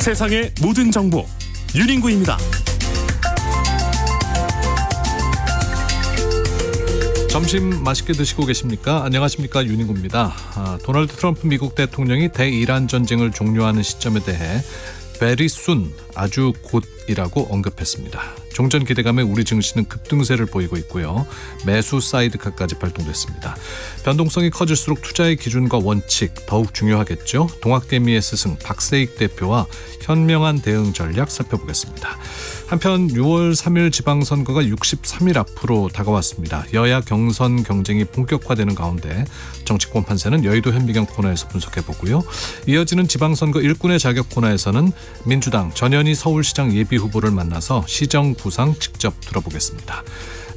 세상의 모든 정보 윤인구입니다. 점심 맛있게 드시고 계십니까? 안녕하십니까, 윤인구입니다. 도널드 트럼프 미국 대통령이 대이란 전쟁을 종료하는 시점에 대해 very soon, 아주 곧이라고 언급했습니다. 종전 기대감에 우리 증시는 급등세를 보이고 있고요. 매수 사이드카까지 발동됐습니다. 변동성이 커질수록 투자의 기준과 원칙 더욱 중요하겠죠. 동학개미의 스승 박세익 대표와 현명한 대응 전략 살펴보겠습니다. 한편 6월 3일 지방선거가 63일 앞으로 다가왔습니다. 여야 경선 경쟁이 본격화되는 가운데 정치권 판세는 여의도 현미경 코너에서 분석해보고요. 이어지는 지방선거 일꾼의 자격 코너에서는 민주당 전현희 서울시장 예비후보를 만나서 시정 구상 직접 들어보겠습니다.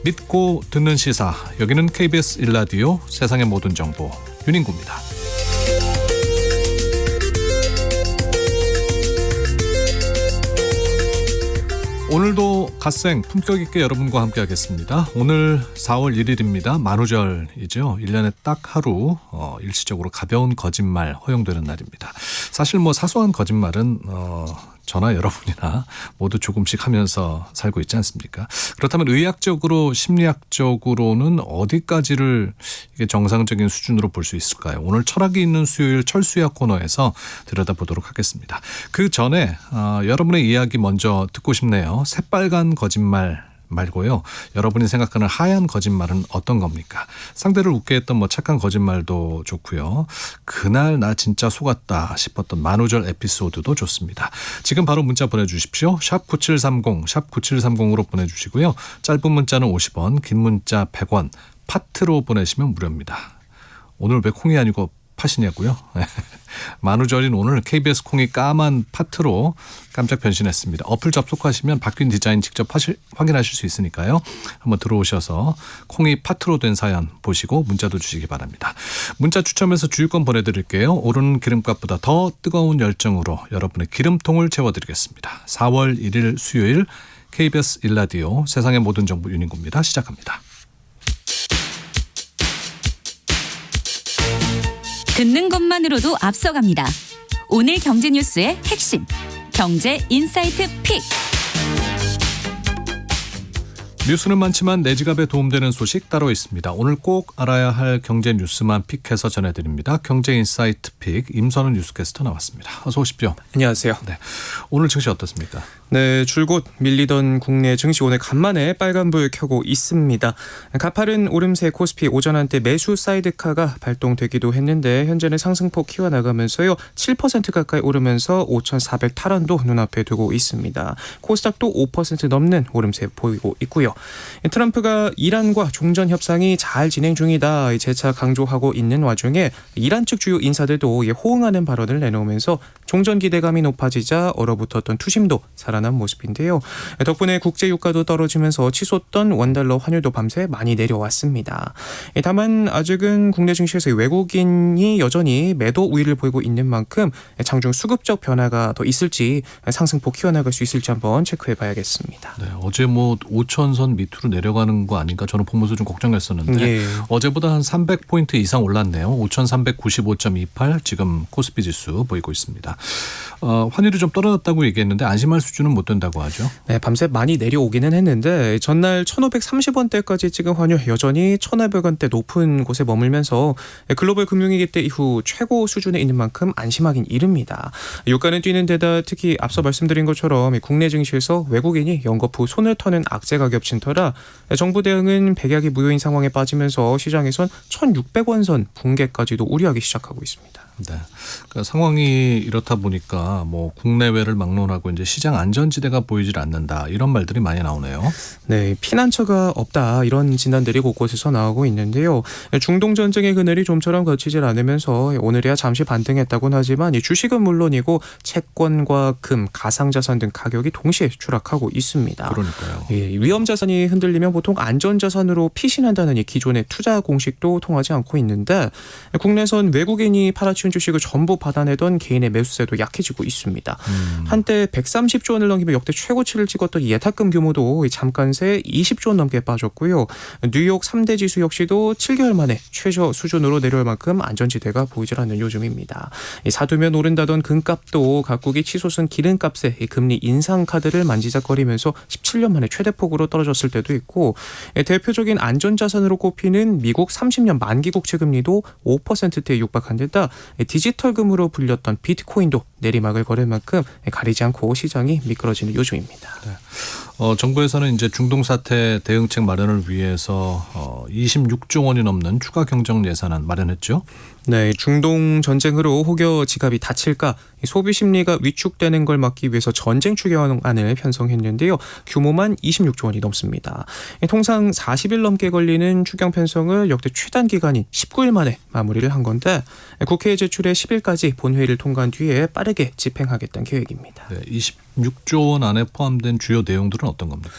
믿고 듣는 시사, 여기는 KBS 1라디오 세상의 모든 정보 윤인구입니다. 오늘도 갓생 품격 있게 여러분과 함께 하겠습니다. 오늘 4월 1일입니다. 만우절이죠. 1년에 딱 하루 일시적으로 가벼운 거짓말 허용되는 날입니다. 사실 사소한 거짓말은 저나 여러분이나 모두 조금씩 하면서 살고 있지 않습니까? 그렇다면 의학적으로 심리학적으로는 어디까지를 이게 정상적인 수준으로 볼 수 있을까요? 오늘 철학이 있는 수요일 철수야 코너에서 들여다보도록 하겠습니다. 그 전에 여러분의 이야기 먼저 듣고 싶네요. 새빨간 거짓말 말고요. 여러분이 생각하는 하얀 거짓말은 어떤 겁니까? 상대를 웃게 했던 착한 거짓말도 좋고요. 그날 나 진짜 속았다 싶었던 만우절 에피소드도 좋습니다. 지금 바로 문자 보내주십시오. 샵 9730, 샵 9730으로 보내주시고요. 짧은 문자는 50원, 긴 문자 100원, 파트로 보내시면 무료입니다. 오늘 왜 콩이 아니고 팥이냐고요? 만우절인 오늘 KBS 콩이 까만 파트로 깜짝 변신했습니다. 어플 접속하시면 바뀐 디자인 직접 확인하실 수 있으니까요. 한번 들어오셔서 콩이 파트로 된 사연 보시고 문자도 주시기 바랍니다. 문자 추첨해서 주유권 보내드릴게요. 오르는 기름값보다 더 뜨거운 열정으로 여러분의 기름통을 채워드리겠습니다. 4월 1일 수요일 KBS 1라디오 세상의 모든 정보 윤인구입니다. 시작합니다. 듣는 것만으로도 앞서갑니다. 오늘 경제 뉴스의 핵심, 경제 인사이트 픽. 뉴스는 많지만 내 지갑에 도움되는 소식 따로 있습니다. 오늘 꼭 알아야 할 경제 뉴스만 픽해서 전해드립니다. 경제 인사이트 픽, 임선훈 뉴스캐스터 나왔습니다. 어서 오십시오. 안녕하세요. 네, 오늘 증시 어떻습니까? 네, 줄곧 밀리던 국내 증시 오늘 간만에 빨간불 켜고 있습니다. 가파른 오름세 코스피 오전 한때 매수 사이드카가 발동되기도 했는데 현재는 상승폭 키워나가면서요 7% 가까이 오르면서 5,408원도 눈앞에 두고 있습니다. 코스닥도 5% 넘는 오름세 보이고 있고요. 트럼프가 이란과 종전 협상이 잘 진행 중이다 재차 강조하고 있는 와중에 이란 측 주요 인사들도 호응하는 발언을 내놓으면서 종전 기대감이 높아지자 얼어붙었던 투심도 살아난 모습인데요. 덕분에 국제 유가도 떨어지면서 치솟던 원달러 환율도 밤새 많이 내려왔습니다. 다만 아직은 국내 증시에서 외국인이 여전히 매도 우위를 보이고 있는 만큼 장중 수급적 변화가 더 있을지 상승폭 키워나갈 수 있을지 한번 체크해봐야겠습니다. 네, 어제 5,000선 밑으로 내려가는 거 아닌가 저는 보면서 좀 걱정했었는데 어제보다 한 300포인트 이상 올랐네요. 5,395.28 지금 코스피 지수 보이고 있습니다. 환율이 좀 떨어졌다고 얘기했는데 안심할 수준은 못 된다고 하죠. 네, 밤새 많이 내려오기는 했는데 전날 1,530원대까지 찍은 환율 여전히 1,500원대 높은 곳에 머물면서 글로벌 금융위기 때 이후 최고 수준에 있는 만큼 안심하긴 이릅니다. 유가는 뛰는 데다 특히 앞서 말씀드린 것처럼 국내 증시에서 외국인이 연거푸 손을 터는 악재가 겹친 터라 정부 대응은 백약이 무효인 상황에 빠지면서 시장에선 1,600원 선 붕괴까지도 우려하기 시작하고 있습니다. 네, 그러니까 상황이 이렇다 보니까 국내외를 막론하고 이제 시장 안전지대가 보이질 않는다 이런 말들이 많이 나오네요. 네, 피난처가 없다 이런 진단들이 곳곳에서 나오고 있는데요. 중동 전쟁의 그늘이 좀처럼 거치질 않으면서 오늘이야 잠시 반등했다고는 하지만 이 주식은 물론이고 채권과 금, 가상자산 등 가격이 동시에 추락하고 있습니다. 그러니까요. 위험 자산이 흔들리면 보통 안전자산으로 피신한다는 이 기존의 투자 공식도 통하지 않고 있는데 국내선 외국인이 팔아치운 같은 주식을 전부 받아내던 개인의 매수세도 약해지고 있습니다. 한때 130조 원을 넘기며 역대 최고치를 찍었던 예탁금 규모도 잠깐 새 20조 원 넘게 빠졌고요. 뉴욕 3대 지수 역시도 7개월 만에 최저 수준으로 내려올 만큼 안전지대가 보이질 않는 요즘입니다. 사두면 오른다던 금값도 각국이 치솟은 기름값에 금리 인상 카드를 만지작거리면서 17년 만에 최대폭으로 떨어졌을 때도 있고, 대표적인 안전자산으로 꼽히는 미국 30년 만기 국채 금리도 5%대에 육박한 데다 디지털금으로 불렸던 비트코인도 내리막을 걸을 만큼 가리지 않고 시장이 미끄러지는 요즘입니다. 정부에서는 이제 중동 사태 대응책 마련을 위해서 26조 원이 넘는 추가 경정 예산안 마련했죠. 네, 중동 전쟁으로 혹여 지갑이 다칠까 소비 심리가 위축되는 걸 막기 위해서 전쟁 추경안을 편성했는데요. 규모만 26조 원이 넘습니다. 통상 40일 넘게 걸리는 추경 편성을 역대 최단 기간인 19일 만에 마무리를 한 건데, 국회에 제출해 10일까지 본회의를 통과한 뒤에 빠르게 집행하겠다는 계획입니다. 네, 26조 원 안에 포함된 주요 내용들은 어떤 겁니까?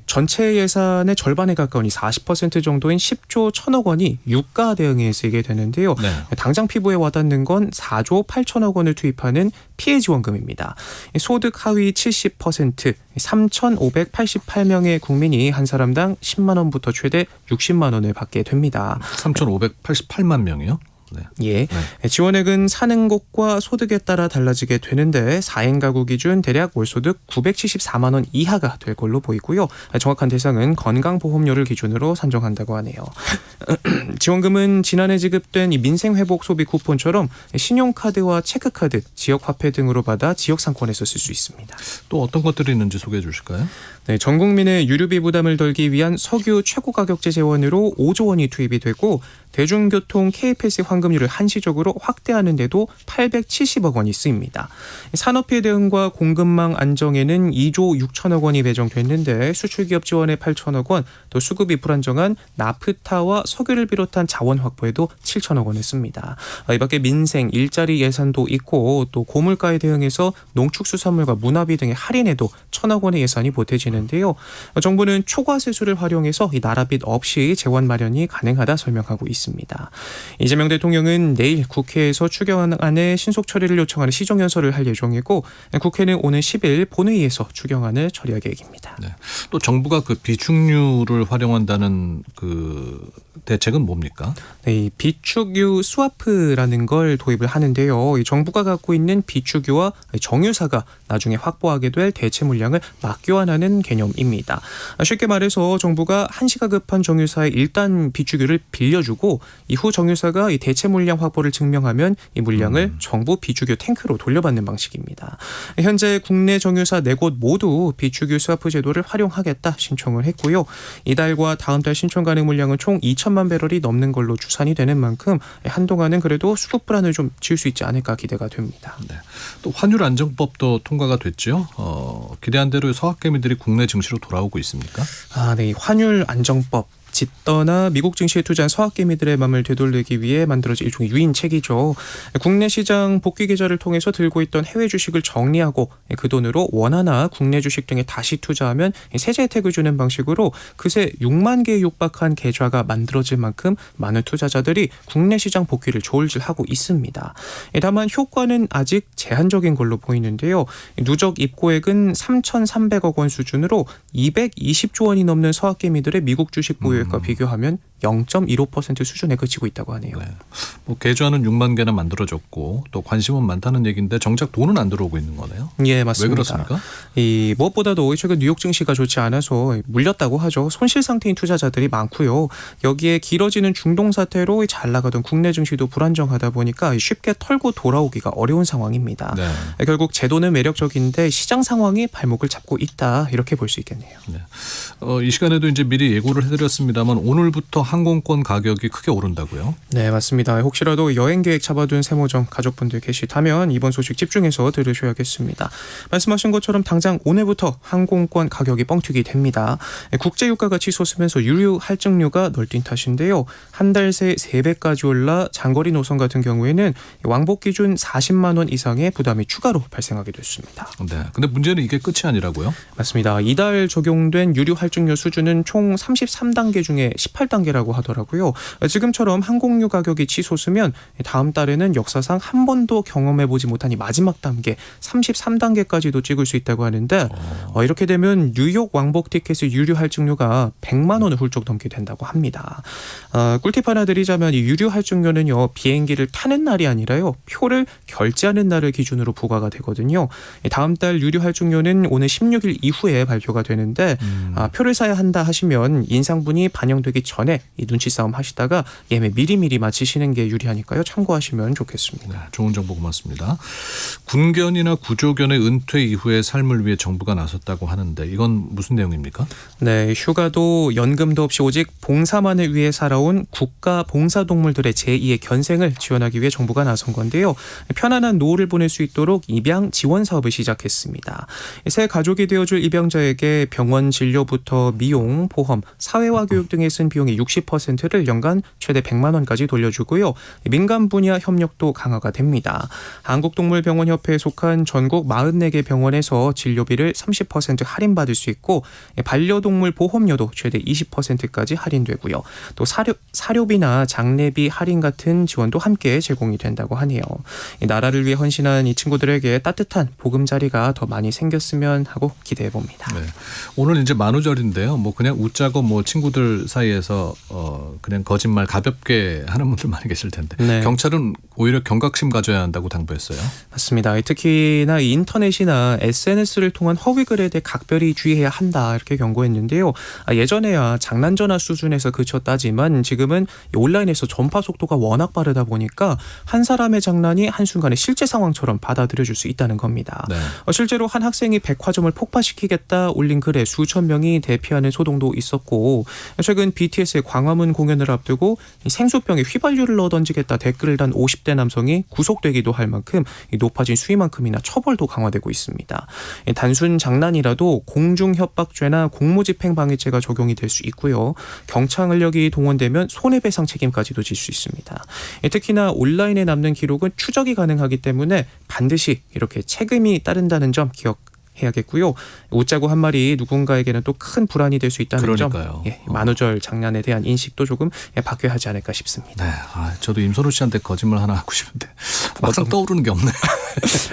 전체 예산의 절반에 가까운 40% 정도인 10조 1천억 원이 유가 대응에 쓰이게 되는데요. 네. 당장 피부에 와닿는 건 4조 8천억 원을 투입하는 피해 지원금입니다. 소득 하위 70% 3,588명의 국민이 한 사람당 10만 원부터 최대 60만 원을 받게 됩니다. 3,588만 명이요? 네. 예, 지원액은 사는 곳과 소득에 따라 달라지게 되는데 4인 가구 기준 대략 월소득 974만 원 이하가 될 걸로 보이고요. 정확한 대상은 건강보험료를 기준으로 산정한다고 하네요. 지원금은 지난해 지급된 이 민생회복 소비 쿠폰처럼 신용카드와 체크카드, 지역화폐 등으로 받아 지역 상권에서 쓸 수 있습니다. 또 어떤 것들이 있는지 소개해 주실까요? 네, 전 국민의 유류비 부담을 덜기 위한 석유 최고가격제 재원으로 5조 원이 투입이 되고, 대중교통 KPS 환급률을 한시적으로 확대하는 데도 870억 원이 쓰입니다. 산업피해 대응과 공급망 안정에는 2조 6천억 원이 배정됐는데, 수출기업 지원에 8천억 원, 또 수급이 불안정한 나프타와 석유를 비롯한 자원 확보에도 7천억 원을 씁니다. 이 밖에 민생, 일자리 예산도 있고, 또 고물가에 대응해서 농축수산물과 문화비 등의 할인에도 1천억 원의 예산이 보태지는데요. 정부는 초과세수를 활용해서 이 나라빚 없이 재원 마련이 가능하다 설명하고 있습니다. 이재명 대통령은 내일 국회에서 추경안의 신속 처리를 요청하는 시정연설을 할 예정이고, 국회는 오는 10일 본회의에서 추경안을 처리할 계획입니다. 네. 또 정부가 그 비축류를 활용한다는 그 대책은 뭡니까? 네, 이 비축유 스와프라는 걸 도입을 하는데요. 이 정부가 갖고 있는 비축유와 정유사가 나중에 확보하게 될 대체 물량을 맞교환하는 개념입니다. 쉽게 말해서 정부가 한시가급한 정유사에 일단 비축유를 빌려주고, 이후 정유사가 이 대체 물량 확보를 증명하면 이 물량을 정부 비축유 탱크로 돌려받는 방식입니다. 현재 국내 정유사 4곳 모두 비축유 스와프 제도를 활용하겠다 신청을 했고요. 이달과 다음 달 신청 가능 물량은 총 2천만 배럴이 넘는 걸로 추산이 되는 만큼 한동안은 그래도 수급 불안을 좀 지울 수 있지 않을까 기대가 됩니다. 네. 또 환율 안정법도 통과가 됐죠. 기대한 대로 서학개미들이 국내 증시로 돌아오고 있습니까? 네, 환율 안정법. 짙거나 미국 증시에 투자한 서학개미들의 마음을 되돌리기 위해 만들어진 일종의 유인책이죠. 국내 시장 복귀 계좌를 통해서 들고 있던 해외 주식을 정리하고 그 돈으로 원화나 국내 주식 등에 다시 투자하면 세제 혜택을 주는 방식으로 그새 6만 개에 육박한 계좌가 만들어질 만큼 많은 투자자들이 국내 시장 복귀를 조울질하고 있습니다. 다만 효과는 아직 제한적인 걸로 보이는데요. 누적 입고액은 3,300억 원 수준으로 220조 원이 넘는 서학개미들의 미국 주식 보유액 과 비교하면 0.15% 수준에 그치고 있다고 하네요. 네. 뭐 계좌는 6만 개나 만들어졌고 또 관심은 많다는 얘기인데 정작 돈은 안 들어오고 있는 거네요. 예, 맞습니다. 왜 그렇습니까? 이 무엇보다도 최근 뉴욕 증시가 좋지 않아서 물렸다고 하죠. 손실 상태인 투자자들이 많고요. 여기에 길어지는 중동 사태로 잘 나가던 국내 증시도 불안정하다 보니까 쉽게 털고 돌아오기가 어려운 상황입니다. 네. 결국 제도는 매력적인데 시장 상황이 발목을 잡고 있다, 이렇게 볼 수 있겠네요. 네. 이 시간에도 이제 미리 예고를 해드렸습니다만 오늘부터 항공권 가격이 크게 오른다고요? 네, 맞습니다. 혹시라도 여행 계획 잡아둔 세모정 가족분들 계시다면 이번 소식 집중해서 들으셔야겠습니다. 말씀하신 것처럼 당장 오늘부터 항공권 가격이 뻥튀기 됩니다. 국제유가가 치솟으면서 유류 할증료가 널뛴 탓인데요. 한 달 새 3배까지 올라 장거리 노선 같은 경우에는 왕복 기준 40만 원 이상의 부담이 추가로 발생하게 됐습니다. 네. 근데 문제는 이게 끝이 아니라고요? 맞습니다. 이달 적용된 유류 할증료 수준은 총 33단계 중에 18단계라 상태라고 하더라고요. 지금처럼 항공유 가격이 치솟으면 다음 달에는 역사상 한 번도 경험해보지 못한 이 마지막 단계 33단계까지도 찍을 수 있다고 하는데 이렇게 되면 뉴욕 왕복 티켓의 유료 할증료가 100만 원을 훌쩍 넘게 된다고 합니다. 꿀팁 하나 드리자면 이 유료 할증료는요, 비행기를 타는 날이 아니라요, 표를 결제하는 날을 기준으로 부과가 되거든요. 다음 달 유료 할증료는 오늘 16일 이후에 발표가 되는데 표를 사야 한다 하시면 인상분이 반영되기 전에 이 눈치 싸움 하시다가 예매 미리미리 마치시는 게 유리하니까요. 참고하시면 좋겠습니다. 네, 좋은 정보 고맙습니다. 군견이나 구조견의 은퇴 이후의 삶을 위해 정부가 나섰다고 하는데 이건 무슨 내용입니까? 네, 휴가도 연금도 없이 오직 봉사만을 위해 살아온 국가 봉사동물들의 제2의 견생을 지원하기 위해 정부가 나선 건데요. 편안한 노후를 보낼 수 있도록 입양 지원 사업을 시작했습니다. 새 가족이 되어줄 입양자에게 병원 진료부터 미용, 보험, 사회화 교육 등에 쓴 비용의 60%를 연간 최대 100만 원까지 돌려주고요. 민간 분야 협력도 강화가 됩니다. 한국동물병원협회에 속한 전국 44개 병원에서 진료비를 30% 할인받을 수 있고 반려동물 보험료도 최대 20%까지 할인되고요. 또 사료비나 장례비 할인 같은 지원도 함께 제공이 된다고 하네요. 나라를 위해 헌신한 이 친구들에게 따뜻한 보금자리가 더 많이 생겼으면 하고 기대해 봅니다. 네. 오늘 이제 만우절인데요. 뭐 그냥 웃자고 뭐 친구들 사이에서 그냥 거짓말 가볍게 하는 분들 많이 계실 텐데 네. 경찰은 오히려 경각심 가져야 한다고 당부했어요. 맞습니다. 특히나 인터넷이나 SNS를 통한 허위 글에 대해 각별히 주의해야 한다 이렇게 경고했는데요. 예전에야 장난전화 수준에서 그쳤다지만 지금은 온라인에서 전파 속도가 워낙 빠르다 보니까 한 사람의 장난이 한순간에 실제 상황처럼 받아들여질 수 있다는 겁니다. 네. 실제로 한 학생이 백화점을 폭파시키겠다 올린 글에 수천 명이 대피하는 소동도 있었고 최근 BTS의 광화문 공연을 앞두고 생수병에 휘발유를 넣어 던지겠다 댓글을 단 50대 남성이 구속되기도 할 만큼 높아진 수위만큼이나 처벌도 강화되고 있습니다. 단순 장난이라도 공중협박죄나 공무집행방해죄가 적용이 될 수 있고요. 경찰력이 동원되면 손해배상 책임까지도 질 수 있습니다. 특히나 온라인에 남는 기록은 추적이 가능하기 때문에 반드시 이렇게 책임이 따른다는 점 기억해야겠고요. 웃자고 한 말이 누군가에게는 또 큰 불안이 될 수 있다는 그러니까요. 점, 만우절 장난에 대한 인식도 조금 바뀌어야 하지 않을까 싶습니다. 네, 저도 임선우 씨한테 거짓말 하나 하고 싶은데 막상 떠오르는 게 없네.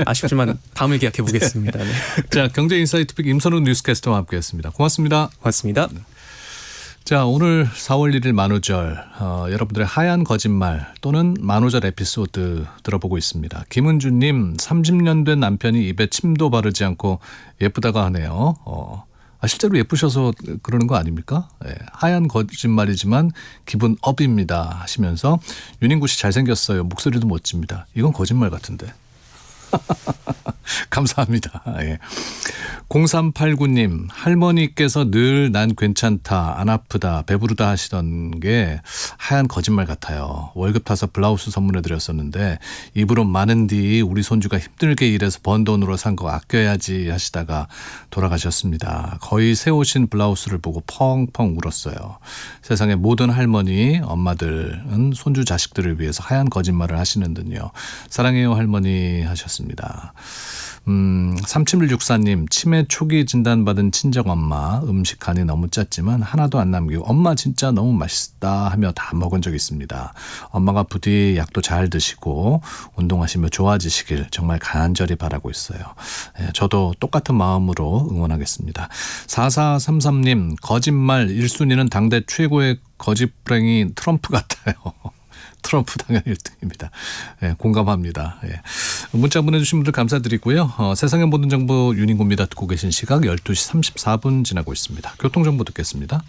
아쉽지만 다음을 기약해 보겠습니다. 네. 자, 경제 인사이트픽 임선우 뉴스캐스터와 함께했습니다. 고맙습니다. 고맙습니다. 자, 오늘 4월 1일 만우절, 여러분들의 하얀 거짓말 또는 만우절 에피소드 들어보고 있습니다. 김은주님, 30년 된 남편이 입에 침도 바르지 않고 예쁘다고 하네요. 실제로 예쁘셔서 그러는 거 아닙니까? 네, 하얀 거짓말이지만 기분 업입니다 하시면서 윤인구 씨 잘생겼어요. 목소리도 멋집니다. 이건 거짓말 같은데. 감사합니다. 예. 0389님, 할머니께서 늘 난 괜찮다, 안 아프다, 배부르다 하시던 게 하얀 거짓말 같아요. 월급 타서 블라우스 선물해 드렸었는데 입으로 많은 뒤 우리 손주가 힘들게 일해서 번 돈으로 산 거 아껴야지 하시다가 돌아가셨습니다. 거의 새 옷인 블라우스를 보고 펑펑 울었어요. 세상의 모든 할머니, 엄마들은 손주 자식들을 위해서 하얀 거짓말을 하시는 듯요. 사랑해요 할머니 하셨습니다. 3764님, 치매 초기 진단받은 친정엄마, 음식 간이 너무 짰지만 하나도 안 남기고 엄마 진짜 너무 맛있다 하며 다 먹은 적이 있습니다. 엄마가 부디 약도 잘 드시고 운동하시며 좋아지시길 정말 간절히 바라고 있어요. 저도 똑같은 마음으로 응원하겠습니다. 4433님, 거짓말 1순위는 당대 최고의 거짓부랭이 트럼프 같아요. 트럼프 당연 1등입니다. 예, 공감합니다. 예. 문자 보내주신 분들 감사드리고요. 세상의 모든 정보 윤인구입니다. 듣고 계신 시각 12시 34분 지나고 있습니다. 교통정보 듣겠습니다.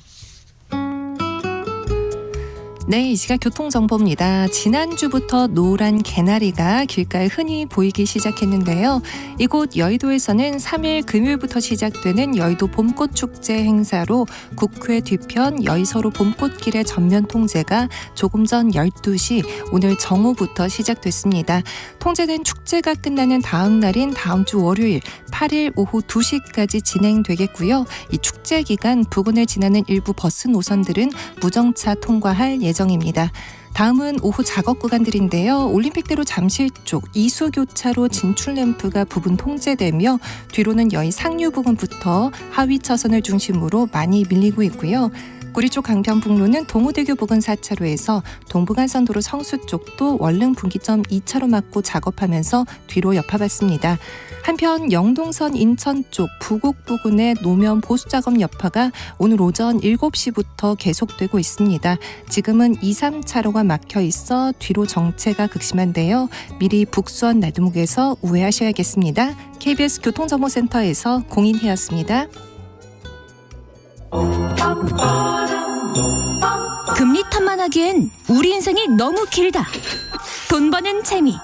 네, 이 시각 교통정보입니다. 지난주부터 노란 개나리가 길가에 흔히 보이기 시작했는데요. 이곳 여의도에서는 3일 금요일부터 시작되는 여의도 봄꽃축제 행사로 국회 뒤편 여의서로 봄꽃길의 전면 통제가 조금 전 12시 오늘 정오부터 시작됐습니다. 통제된 축제가 끝나는 다음 날인 다음 주 월요일 8일 오후 2시까지 진행되겠고요. 이 축제 기간 부근을 지나는 일부 버스 노선들은 무정차 통과할 예정입니다. 다음은 오후 작업 구간들인데요. 올림픽대로 잠실 쪽 이수교차로 진출 램프가 부분 통제되며 뒤로는 여의 상류 부근부터 하위 차선을 중심으로 많이 밀리고 있고요. 구리 쪽 강변북로는 동호대교 부근 4차로에서 동부간선도로 성수 쪽도 월릉 분기점 2차로 막고 작업하면서 뒤로 여파받습니다. 한편 영동선 인천 쪽 부곡 부근의 노면 보수작업 여파가 오늘 오전 7시부터 계속되고 있습니다. 지금은 2, 3차로가 막혀 있어 뒤로 정체가 극심한데요. 미리 북수원 나두목에서 우회하셔야겠습니다. KBS 교통정보센터에서 공인혜였습니다. 금리 탓만하기엔 우리 인생이 너무 길다. 돈 버는 재미.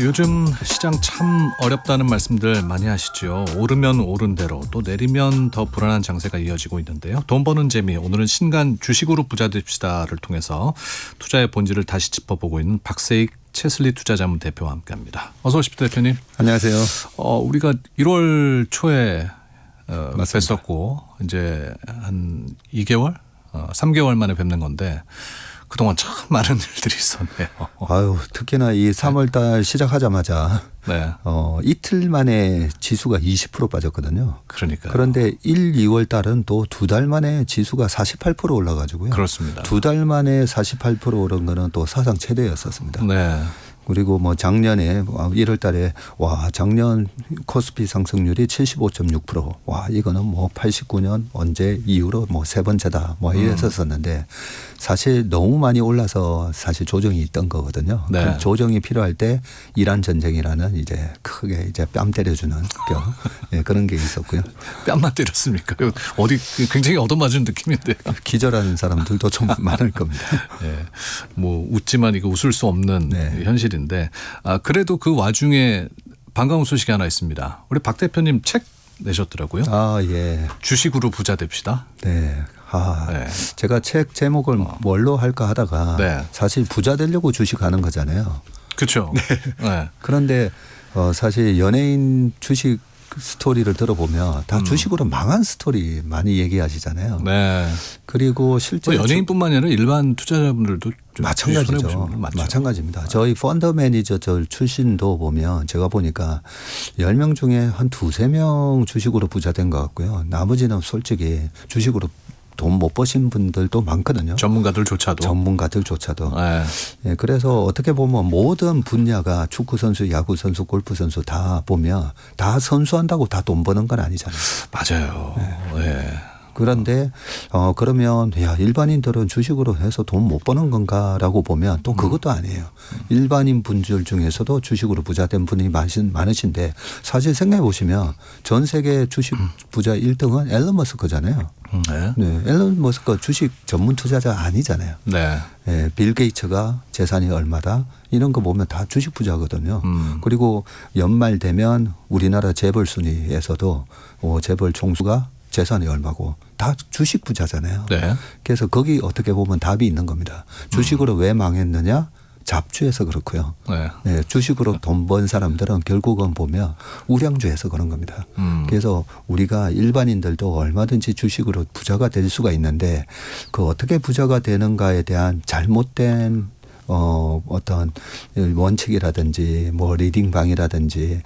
요즘 시장 참 어렵다는 말씀들 많이 하시죠. 오르면 오른 대로 또 내리면 더 불안한 장세가 이어지고 있는데요. 돈 버는 재미, 오늘은 신간 주식으로 부자 됩시다를 통해서 투자의 본질을 다시 짚어보고 있는 박세익 채슬리 투자자문 대표와 함께합니다. 어서 오십시오, 대표님. 안녕하세요. 우리가 1월 초에 뵀었고 이제 한 2개월, 3개월 만에 뵙는 건데 그동안 참 많은 일들이 있었네요. 아유, 특히나 이 3월달 시작하자마자 네. 이틀 만에 지수가 20% 빠졌거든요. 그러니까. 그런데 1, 2월 달은 또 2달 만에 지수가 48% 올라가지고요. 그렇습니다. 2달 만에 48% 오른 거는 또 사상 최대였었습니다. 네. 그리고 뭐 작년에 1월 달에 작년 코스피 상승률이 75.6%. 이거는 뭐 89년 언제 이후로 뭐 세 번째다 뭐 이랬었는데 사실 너무 많이 올라서 사실 조정이 있던 거거든요. 네. 그 조정이 필요할 때 이란 전쟁이라는 이제 크게 이제 뺨 때려주는 그런 게 있었고요. 뺨만 때렸습니까? 어디 굉장히 얻어맞은 느낌인데요. 기절하는 사람들도 좀 많을 겁니다. 네. 뭐 웃지만 이거 웃을 수 없는 네. 현실인데 그래도 그 와중에 반가운 소식이 하나 있습니다. 우리 박 대표님 책 내셨더라고요. 예. 주식으로 부자 됩시다. 네. 네. 제가 책 제목을 뭘로 할까 하다가 네. 사실 부자 되려고 주식하는 거잖아요. 그렇죠. 네. 그런데 사실 연예인 주식 스토리를 들어보면 다 주식으로 망한 스토리 많이 얘기하시잖아요. 네. 그리고 실제 연예인뿐만 아니라 일반 투자자분들도 좀 마찬가지죠. 마찬가지입니다. 저희 펀드 매니저들 출신도 보면 제가 보니까 10명 중에 한 2-3명 주식으로 부자 된 것 같고요. 나머지는 솔직히 주식으로 돈 못 버신 분들도 많거든요. 전문가들조차도. 네. 예, 그래서 어떻게 보면 모든 분야가 축구 선수, 야구 선수, 골프 선수 다 보면 다 선수한다고 다 돈 버는 건 아니잖아요. 맞아요. 네. 그런데 그러면 일반인들은 주식으로 해서 돈 못 버는 건가라고 보면 또 그것도 아니에요. 일반인 분들 중에서도 주식으로 부자된 분이 많으신데 사실 생각해 보시면 전 세계 주식 부자 1등은 앨런 머스크잖아요. 네, 앨런 머스크 주식 전문 투자자 아니잖아요. 네. 예, 빌 게이츠가 재산이 얼마다 이런 거 보면 다 주식 부자거든요. 그리고 연말 되면 우리나라 재벌 순위에서도 재벌 총수가 재산이 얼마고 다 주식 부자잖아요. 네. 그래서 거기 어떻게 보면 답이 있는 겁니다. 주식으로 왜 망했느냐? 잡주해서 그렇고요. 네. 네, 주식으로 돈 번 사람들은 결국은 보면 우량주해서 그런 겁니다. 그래서 우리가 일반인들도 얼마든지 주식으로 부자가 될 수가 있는데 그 어떻게 부자가 되는가에 대한 잘못된 어떤 원칙이라든지 뭐 리딩방이라든지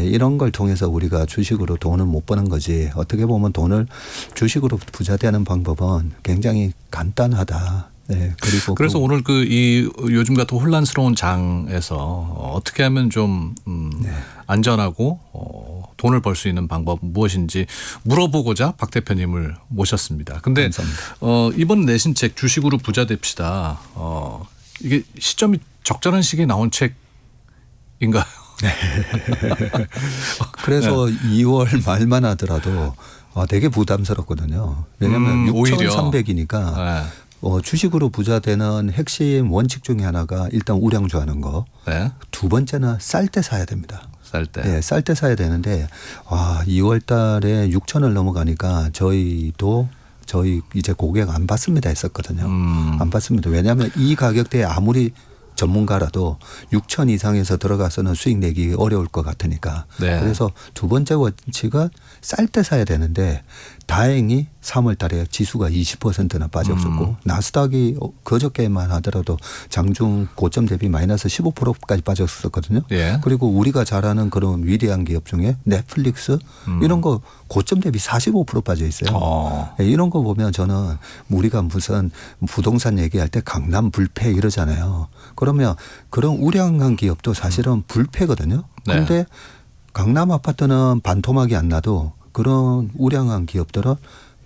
이런 걸 통해서 우리가 주식으로 돈을 못 버는 거지 어떻게 보면 돈을 주식으로 부자 되는 방법은 굉장히 간단하다. 네, 그래서 오늘 이 요즘 같은 혼란스러운 장에서 어떻게 하면 좀 안전하고 돈을 벌 수 있는 방법은 무엇인지 물어보고자 박 대표님을 모셨습니다. 근데 이번 내신 책 주식으로 부자 됩시다. 이게 시점이 적절한 시기에 나온 책인가요? 그래서 2월 말만 하더라도 되게 부담스럽거든요. 왜냐하면 6,300이니까 네. 주식으로 부자 되는 핵심 원칙 중에 하나가 일단 우량주 하는 거. 네. 두 번째는 쌀 때 사야 됩니다. 쌀 때. 네, 쌀 때 사야 되는데 2월 달에 6천을 넘어가니까 저희 이제 고객 안 받습니다 했었거든요. 안 받습니다. 왜냐하면 이 가격대에 아무리 전문가라도 6천 이상에서 들어가서는 수익 내기 어려울 것 같으니까. 네. 그래서 두 번째 원칙은 쌀 때 사야 되는데 다행히 3월 달에 지수가 20%나 빠졌었고 나스닥이 그저께만 하더라도 장중 고점 대비 마이너스 15%까지 빠졌었거든요. 예. 그리고 우리가 잘 아는 그런 위대한 기업 중에 넷플릭스 이런 거 고점 대비 45% 빠져 있어요. 예, 이런 거 보면 저는 우리가 무슨 부동산 얘기할 때 강남 불패 이러잖아요. 그러면 그런 우량한 기업도 사실은 불패거든요. 그런데 네. 강남 아파트는 반토막이 안 나도 그런 우량한 기업들은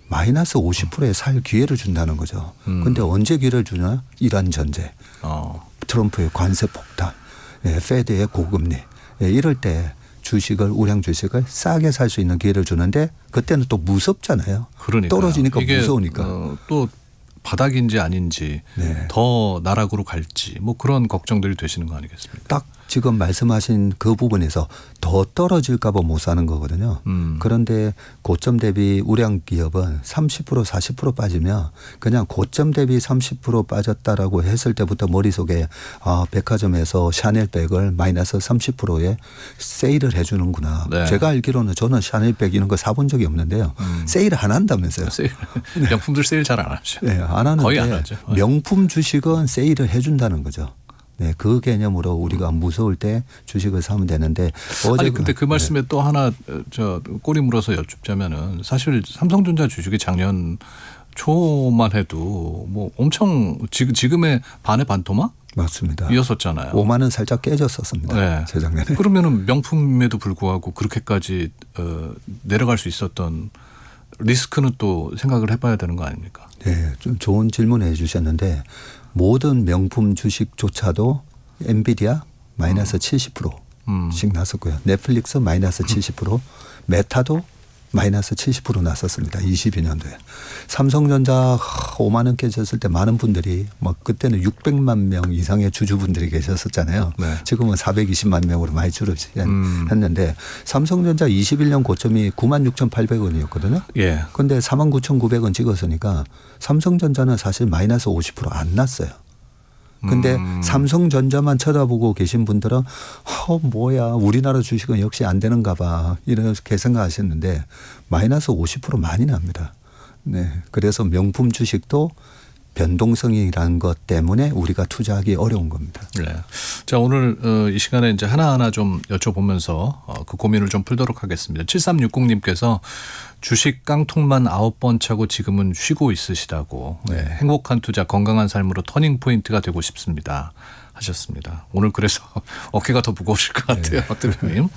마이너스 50%에 살 기회를 준다는 거죠. 그런데 언제 기회를 주냐? 이란 전제, 트럼프의 관세 폭탄, 예, 페드의 고금리. 예, 이럴 때 주식을 우량 주식을 싸게 살 수 있는 기회를 주는데 그때는 또 무섭잖아요. 그러니까 떨어지니까 무서우니까. 또 바닥인지 아닌지 네. 더 나락으로 갈지 뭐 그런 걱정들이 되시는 거 아니겠습니까? 딱 지금 말씀하신 그 부분에서 더 떨어질까 봐 못 사는 거거든요. 그런데 고점 대비 우량 기업은 30% 40% 빠지면 그냥 고점 대비 30% 빠졌다라고 했을 때부터 머릿속에 백화점에서 샤넬백을 마이너스 30%에 세일을 해 주는구나. 네. 제가 알기로는 저는 샤넬백 이런 거 사본 적이 없는데요. 세일을 안 한다면서요. 세일, 명품들 세일 잘 안 하죠. 네, 안 하는데 거의 안 하죠. 명품 주식은 세일을 해 준다는 거죠. 네, 그 개념으로 우리가 무서울 때 주식을 사면 되는데 어제 아니 근데 그 말씀에 또 하나 저 꼬리 물어서 여쭙자면은 사실 삼성전자 주식이 작년 초만 해도 뭐 엄청 지금의 반의 반토막 맞습니다. 이었었잖아요. 5만 원 살짝 깨졌었습니다. 네. 재작년에. 그러면은 명품에도 불구하고 그렇게까지 내려갈 수 있었던 리스크는 또 생각을 해봐야 되는 거 아닙니까? 네, 좀 좋은 질문을 해주셨는데 모든 명품 주식조차도 엔비디아 마이너스 70%씩 났었고요. 넷플릭스 마이너스 70%, 메타도 마이너스 70% 났었습니다. 22년도에. 삼성전자 5만 원 깨졌을 때 많은 분들이 뭐 그때는 600만 명 이상의 주주분들이 계셨었잖아요. 네. 지금은 420만 명으로 많이 줄었는데 삼성전자 21년 고점이 96,800원이었거든요. 예. 그런데 49,900원 찍었으니까 삼성전자는 사실 마이너스 50% 안 났어요. 근데 삼성전자만 쳐다보고 계신 분들은 뭐야 우리나라 주식은 역시 안 되는가 봐 이렇게 생각하셨는데 마이너스 50% 많이 납니다. 네, 그래서 명품 주식도 변동성이라는 것 때문에 우리가 투자하기 어려운 겁니다. 네. 자, 오늘 이 시간에 이제 하나하나 좀 여쭤보면서 그 고민을 좀 풀도록 하겠습니다. 7360님께서 주식 깡통만 9번 차고 지금은 쉬고 있으시다고. 네. 행복한 투자, 건강한 삶으로 터닝 포인트가 되고 싶습니다. 하셨습니다. 오늘 그래서 어깨가 더 무거우실 것 같아요, 박 대표님.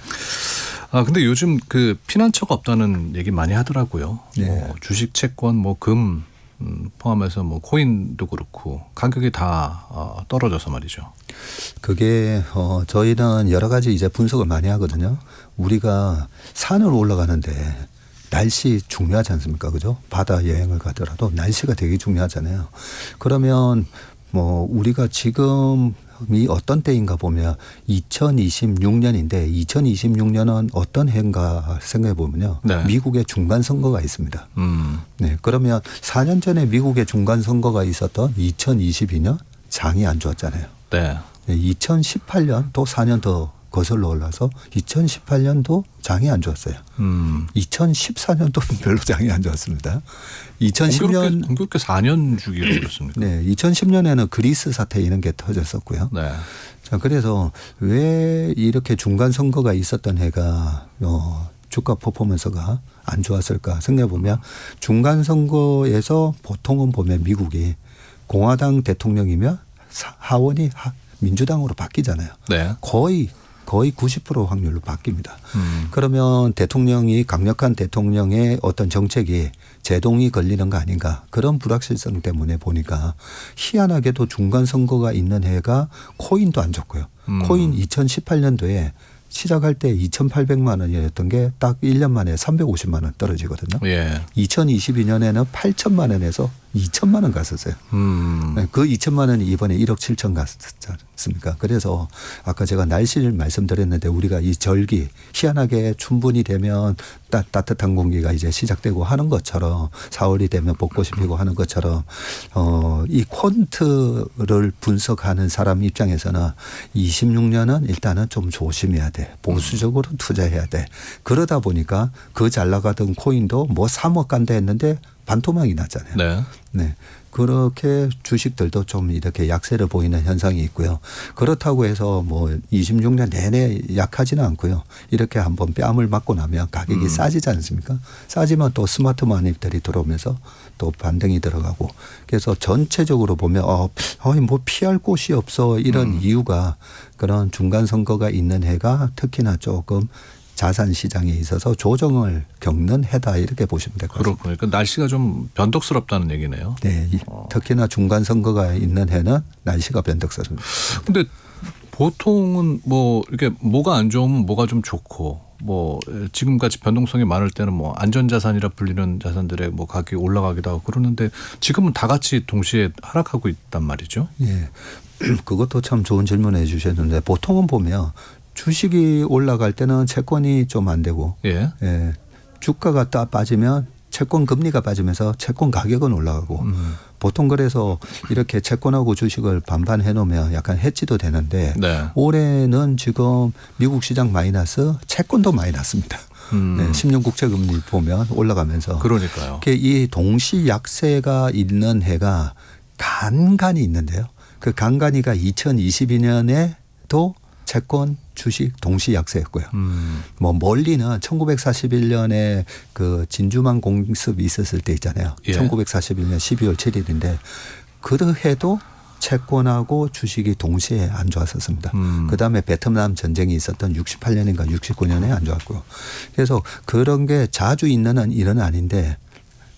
근데 요즘 그 피난처가 없다는 얘기 많이 하더라고요. 네. 뭐 주식, 채권, 뭐 금 포함해서 뭐 코인도 그렇고 가격이 다 떨어져서 말이죠. 그게 저희는 여러 가지 이제 분석을 많이 하거든요. 우리가 산을 올라가는데 날씨 중요하지 않습니까? 그죠? 바다 여행을 가더라도 날씨가 되게 중요하잖아요. 그러면 뭐 우리가 지금이 어떤 때인가 보면 2026년인데 2026년은 어떤 해인가 생각해 보면요. 네. 미국의 중간 선거가 있습니다. 네. 그러면 4년 전에 미국의 중간 선거가 있었던 2022년 장이 안 좋았잖아요. 네. 2018년 또 4년 더 거슬러 올라서 2018년도 장이 안 좋았어요. 2014년도 별로 장이 안 좋았습니다. 2010년 공교롭게 4년 주기로 그렇습니까? 네, 2010년에는 그리스 사태 이런 게 터졌었고요. 네. 자, 그래서 왜 이렇게 중간 선거가 있었던 해가 주가 퍼포먼스가 안 좋았을까 생각해 보면 중간 선거에서 보통은 보면 미국이 공화당 대통령이면 하원이 민주당으로 바뀌잖아요. 네. 거의 90% 확률로 바뀝니다. 그러면 대통령이 강력한 대통령의 어떤 정책이 제동이 걸리는 거 아닌가 그런 불확실성 때문에 보니까 희한하게도 중간 선거가 있는 해가 코인도 안 좋고요. 코인 2018년도에 시작할 때 2,800만 원이었던 게 딱 1년 만에 350만 원 떨어지거든요. 예. 2022년에는 8천만 원에서 2천만 원 갔었어요. 그 2천만 원이 이번에 1억 7천 갔지 않습니까? 그래서 아까 제가 날씨를 말씀드렸는데 우리가 이 절기 희한하게 춘분이 되면 따뜻한 공기가 이제 시작되고 하는 것처럼 4월이 되면 벚꽃이 피고 하는 것처럼 이 퀀트를 분석하는 사람 입장에서는 26년은 일단은 좀 조심해야 돼. 보수적으로 투자해야 돼. 그러다 보니까 그 잘 나가던 코인도 뭐 3억 간다 했는데 반토막이 났잖아요. 네. 네. 그렇게 주식들도 좀 이렇게 약세를 보이는 현상이 있고요. 그렇다고 해서 뭐 26년 내내 약하지는 않고요. 이렇게 한번 뺨을 맞고 나면 가격이 싸지지 않습니까? 싸지면 또 스마트 마니들이 들어오면서 또 반등이 들어가고 그래서 전체적으로 보면 뭐 피할 곳이 없어 이런 이유가 그런 중간 선거가 있는 해가 특히나 조금 자산 시장에 있어서 조정을 겪는 해다 이렇게 보시면 될 것 같습니다. 그렇군요. 그러니까 날씨가 좀 변덕스럽다는 얘기네요. 네, 특히나 중간 선거가 있는 해는 날씨가 변덕스럽습니다. 근데 보통은 뭐 이렇게 뭐가 안 좋으면 뭐가 좀 좋고 뭐 지금같이 변동성이 많을 때는 뭐 안전자산이라 불리는 자산들의 뭐 가격이 올라가기도 하고 그러는데 지금은 다 같이 동시에 하락하고 있단 말이죠. 예, 그것도 참 좋은 질문을 해주셨는데 보통은 보면 주식이 올라갈 때는 채권이 좀 안 되고 예. 주가가 딱 빠지면 채권 금리가 빠지면서 채권 가격은 올라가고 보통 그래서 이렇게 채권하고 주식을 반반 해놓으면 약간 해지도 되는데 네. 올해는 지금 미국 시장 마이너스 채권도 마이너스입니다. 네, 10년 국채 금리 보면 올라가면서 그러니까요. 이 동시 약세가 있는 해가 간간이 있는데요. 그 간간이가 2022년에도 채권, 주식 동시 약세였고요. 뭐 멀리는 1941년에 그 진주만 공습이 있었을 때 있잖아요. 예. 1941년 12월 7일인데 그 해도 채권하고 주식이 동시에 안 좋았었습니다. 그다음에 베트남 전쟁이 있었던 68년인가 69년에 안 좋았고요. 그래서 그런 게 자주 있는 일은 아닌데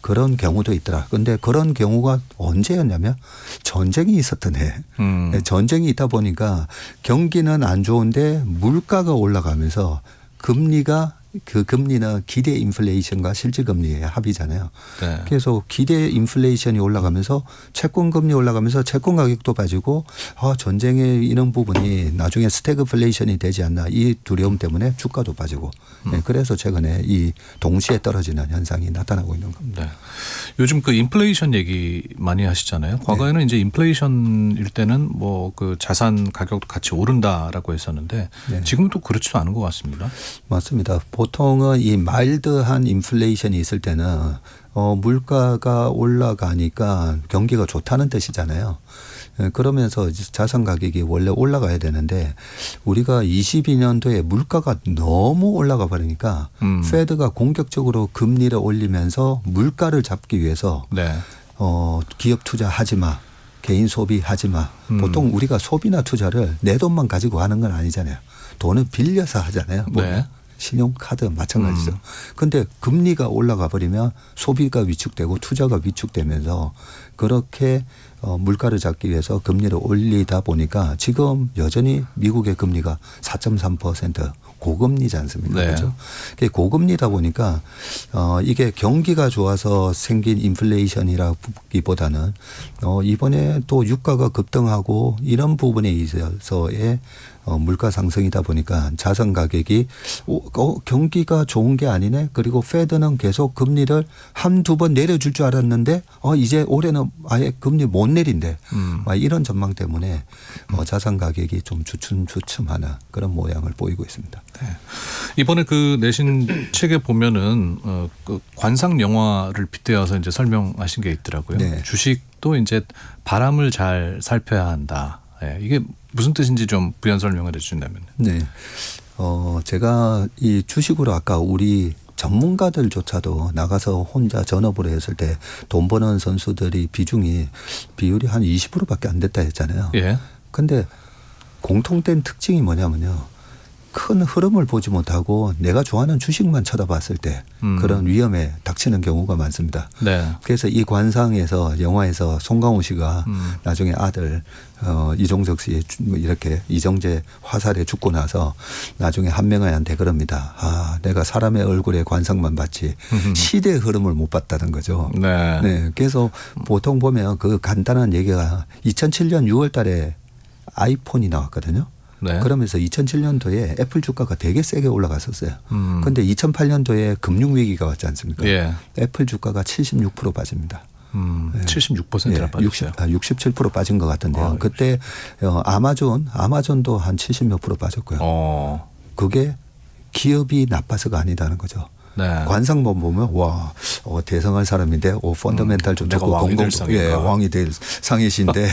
그런 경우도 있더라. 그런데 그런 경우가 언제였냐면 전쟁이 있었던 해. 전쟁이 있다 보니까 경기는 안 좋은데 물가가 올라가면서 금리가 그 금리는 기대 인플레이션과 실질 금리의 합이잖아요. 네. 그래서 기대 인플레이션이 올라가면서 채권 금리 올라가면서 채권 가격도 빠지고 전쟁의 이런 부분이 나중에 스태그플레이션이 되지 않나 이 두려움 때문에 주가도 빠지고 네, 그래서 최근에 이 동시에 떨어지는 현상이 나타나고 있는 겁니다. 네. 요즘 그 인플레이션 얘기 많이 하시잖아요. 과거에는 이제 인플레이션일 때는 뭐 그 자산 가격도 같이 오른다라고 했었는데 네. 지금은 또 그렇지도 않은 것 같습니다. 맞습니다. 보통은 이 마일드한 인플레이션이 있을 때는 물가가 올라가니까 경기가 좋다는 뜻이잖아요. 그러면서 자산 가격이 원래 올라가야 되는데 우리가 22년도에 물가가 너무 올라가 버리니까 페드가 공격적으로 금리를 올리면서 물가를 잡기 위해서 네. 기업 투자하지 마. 개인 소비하지 마. 보통 우리가 소비나 투자를 내 돈만 가지고 하는 건 아니잖아요. 돈은 빌려서 하잖아요. 네. 신용카드 마찬가지죠. 그런데 금리가 올라가 버리면 소비가 위축되고 투자가 위축되면서 그렇게 물가를 잡기 위해서 금리를 올리다 보니까 지금 여전히 미국의 금리가 4.3% 고금리지 않습니까? 네. 그렇죠? 고금리다 보니까 이게 경기가 좋아서 생긴 인플레이션이라기보다는 이번에 또 유가가 급등하고 이런 부분에 있어서의 물가 상승이다 보니까 자산 가격이 경기가 좋은 게 아니네. 그리고 페드는 계속 금리를 한두 번 내려줄 줄 알았는데 이제 올해는 아예 금리 못 내린대. 이런 전망 때문에 자산 가격이 좀 주춤주춤하는 그런 모양을 보이고 있습니다. 네. 이번에 그 내신 책에 보면은 그 관상 영화를 빗대어서 이제 설명하신 게 있더라고요. 네. 주식도 이제 바람을 잘 살펴야 한다. 네. 이게 무슨 뜻인지 좀 부연 설명을 해주신다면. 네. 제가 이 주식으로 아까 우리 전문가들조차도 나가서 혼자 전업으로 했을 때 돈 버는 선수들이 비율이 한 20%밖에 안 됐다 했잖아요. 예. 근데 공통된 특징이 뭐냐면요. 큰 흐름을 보지 못하고 내가 좋아하는 주식만 쳐다봤을 때 그런 위험에 닥치는 경우가 많습니다. 네. 그래서 이 관상에서 영화에서 송강호 씨가 나중에 아들 이종석 씨 이렇게 이정재 화살에 죽고 나서 나중에 한명아한테 그럽니다. 아, 내가 사람의 얼굴에 관상만 봤지 시대의 흐름을 못 봤다는 거죠. 네. 네. 그래서 보통 보면 그 간단한 얘기가 2007년 6월 달에 아이폰이 나왔거든요. 네. 그러면서 2007년도에 애플 주가가 되게 세게 올라갔었어요. 그런데 2008년도에 금융위기가 왔지 않습니까? 예. 애플 주가가 76% 빠집니다. 76%나 빠졌어요. 67% 빠진 것 같은데요. 그때 아마존도 한 70몇 % 빠졌고요. 그게 기업이 나빠서가 아니다는 거죠. 네. 관상만 보면 와 대성할 사람인데 펀더멘탈 좀 내가 좋고 왕이 될 상인가. 예, 왕이 될 상이신데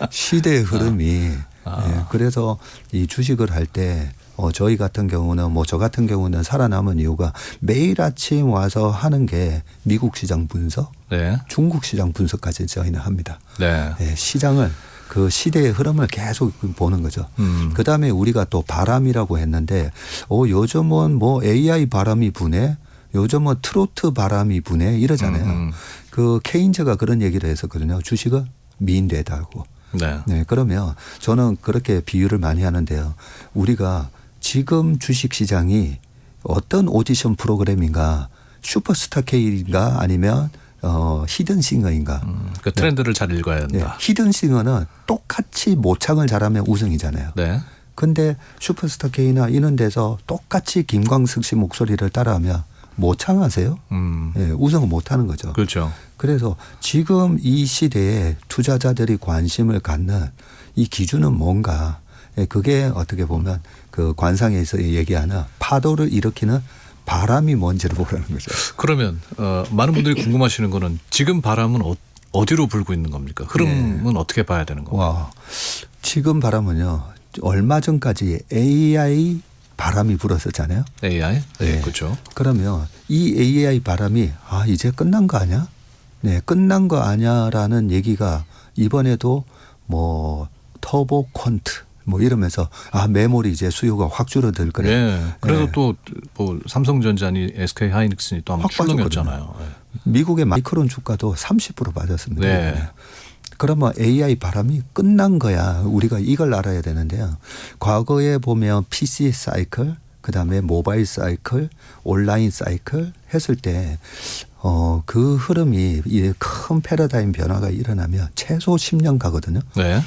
시대의 흐름이 예, 그래서 이 주식을 할 때 저희 같은 경우는 저 같은 경우는 살아남은 이유가 매일 아침 와서 하는 게 미국 시장 분석, 네. 중국 시장 분석까지 저희는 합니다. 네. 예, 시장을 그 시대의 흐름을 계속 보는 거죠. 그다음에 우리가 또 바람이라고 했는데 요즘은 뭐 AI 바람이 부네. 요즘은 트로트 바람이 부네 이러잖아요. 그 케인즈가 그런 얘기를 했었거든요. 주식은 미인되다고. 네. 네, 그러면 저는 그렇게 비유를 많이 하는데요. 우리가 지금 주식 시장이 어떤 오디션 프로그램인가 슈퍼스타 K인가 아니면 히든싱어인가. 그 트렌드를 잘 읽어야 네. 한다. 히든싱어는 똑같이 모창을 잘하면 우승이잖아요. 네. 근데 슈퍼스타 K나 이런 데서 똑같이 김광석 씨 목소리를 따라하면 모창하세요? 네, 우승은 못하는 거죠. 그렇죠. 그래서 지금 이 시대에 투자자들이 관심을 갖는 이 기준은 뭔가. 그게 어떻게 보면 그 관상에서 얘기하는 파도를 일으키는 바람이 뭔지를 보라는 거죠. 그러면 많은 분들이 궁금하시는 거는 지금 바람은 어디로 불고 있는 겁니까? 흐름은 어떻게 봐야 되는 겁니까? 와, 지금 바람은요. 얼마 전까지 AI 바람이 불었었잖아요. AI? 네, 네. 그렇죠. 그러면 이 AI 바람이 이제 끝난 거 아니야? 네, 끝난 거 아니야라는 얘기가 이번에도 뭐 터보 퀀트 뭐 이러면서 메모리 이제 수요가 확 줄어들 거래. 네. 그래서 네. 또 뭐 삼성전자니 SK 하이닉스니 또 아마 확 빠졌거든요. 출렁였잖아요. 네. 미국의 마이크론 주가도 30% 빠졌습니다. 네. 그러면 AI 바람이 끝난 거야. 우리가 이걸 알아야 되는데요. 과거에 보면 PC 사이클, 그다음에 모바일 사이클, 온라인 사이클 했을 때 그 흐름이 이 큰 패러다임 변화가 일어나면 최소 10년 가거든요. 네.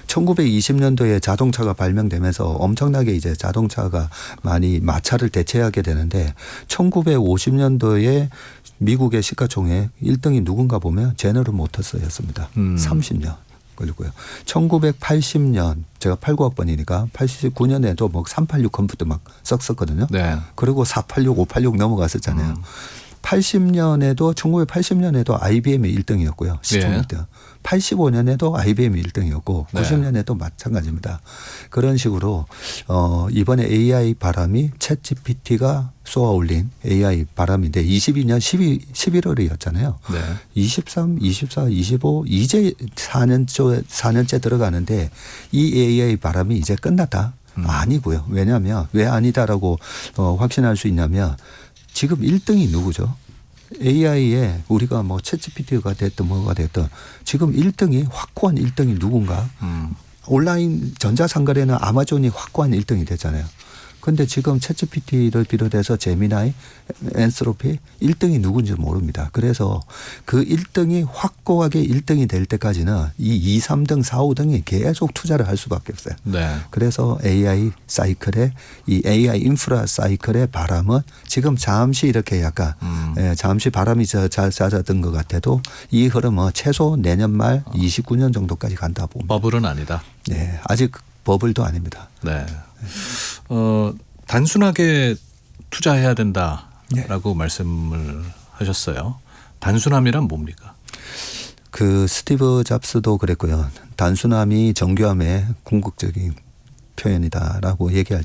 1920년도에 자동차가 발명되면서 엄청나게 이제 자동차가 많이 마차를 대체하게 되는데 1950년도에 미국의 시가총액 1등이 누군가 보면 제너럴 모터스였습니다. 30년 걸리고요. 1980년 제가 89학번이니까 89년에도 뭐 386 컴퓨터 막 썼었거든요. 네. 그리고 486, 586 넘어갔었잖아요. 1980년에도 IBM이 1등이었고요. 시총 네. 1등. 85년에도 IBM이 1등이었고 네. 90년에도 마찬가지입니다. 그런 식으로 이번에 AI 바람이 챗GPT가 쏘아올린 AI 바람인데 22년 11월이었잖아요. 네. 23, 24, 25 이제 4년째 들어가는데 이 AI 바람이 이제 끝났다? 아니고요. 왜냐하면 왜 아니다라고 확신할 수 있냐면 지금 1등이 누구죠? AI에 우리가 뭐 챗GPT가 됐든 뭐가 됐든 지금 1등이 확고한 1등이 누군가? 온라인 전자상거래는 아마존이 확고한 1등이 됐잖아요. 그런데 지금 챗GPT를 비롯해서 제미나이, 엔스로피 1등이 누군지 모릅니다. 그래서 그 1등이 확고하게 1등이 될 때까지는 이 2, 3등, 4, 5등이 계속 투자를 할 수밖에 없어요. 네. 그래서 AI 사이클의 이 AI 인프라 사이클의 바람은 지금 잠시 이렇게 약간 잠시 바람이 잘 잦아든 것 같아도 이 흐름은 최소 내년 말 29년 정도까지 간다 봅니다. 버블은 아니다. 네, 아직 버블도 아닙니다. 네. 단순하게 투자해야 된다라고 말씀을 하셨어요. 단순함이란 뭡니까? 그 스티브 잡스도 그랬고요. 단순함이 정교함의 궁극적인 표현이다라고 얘기할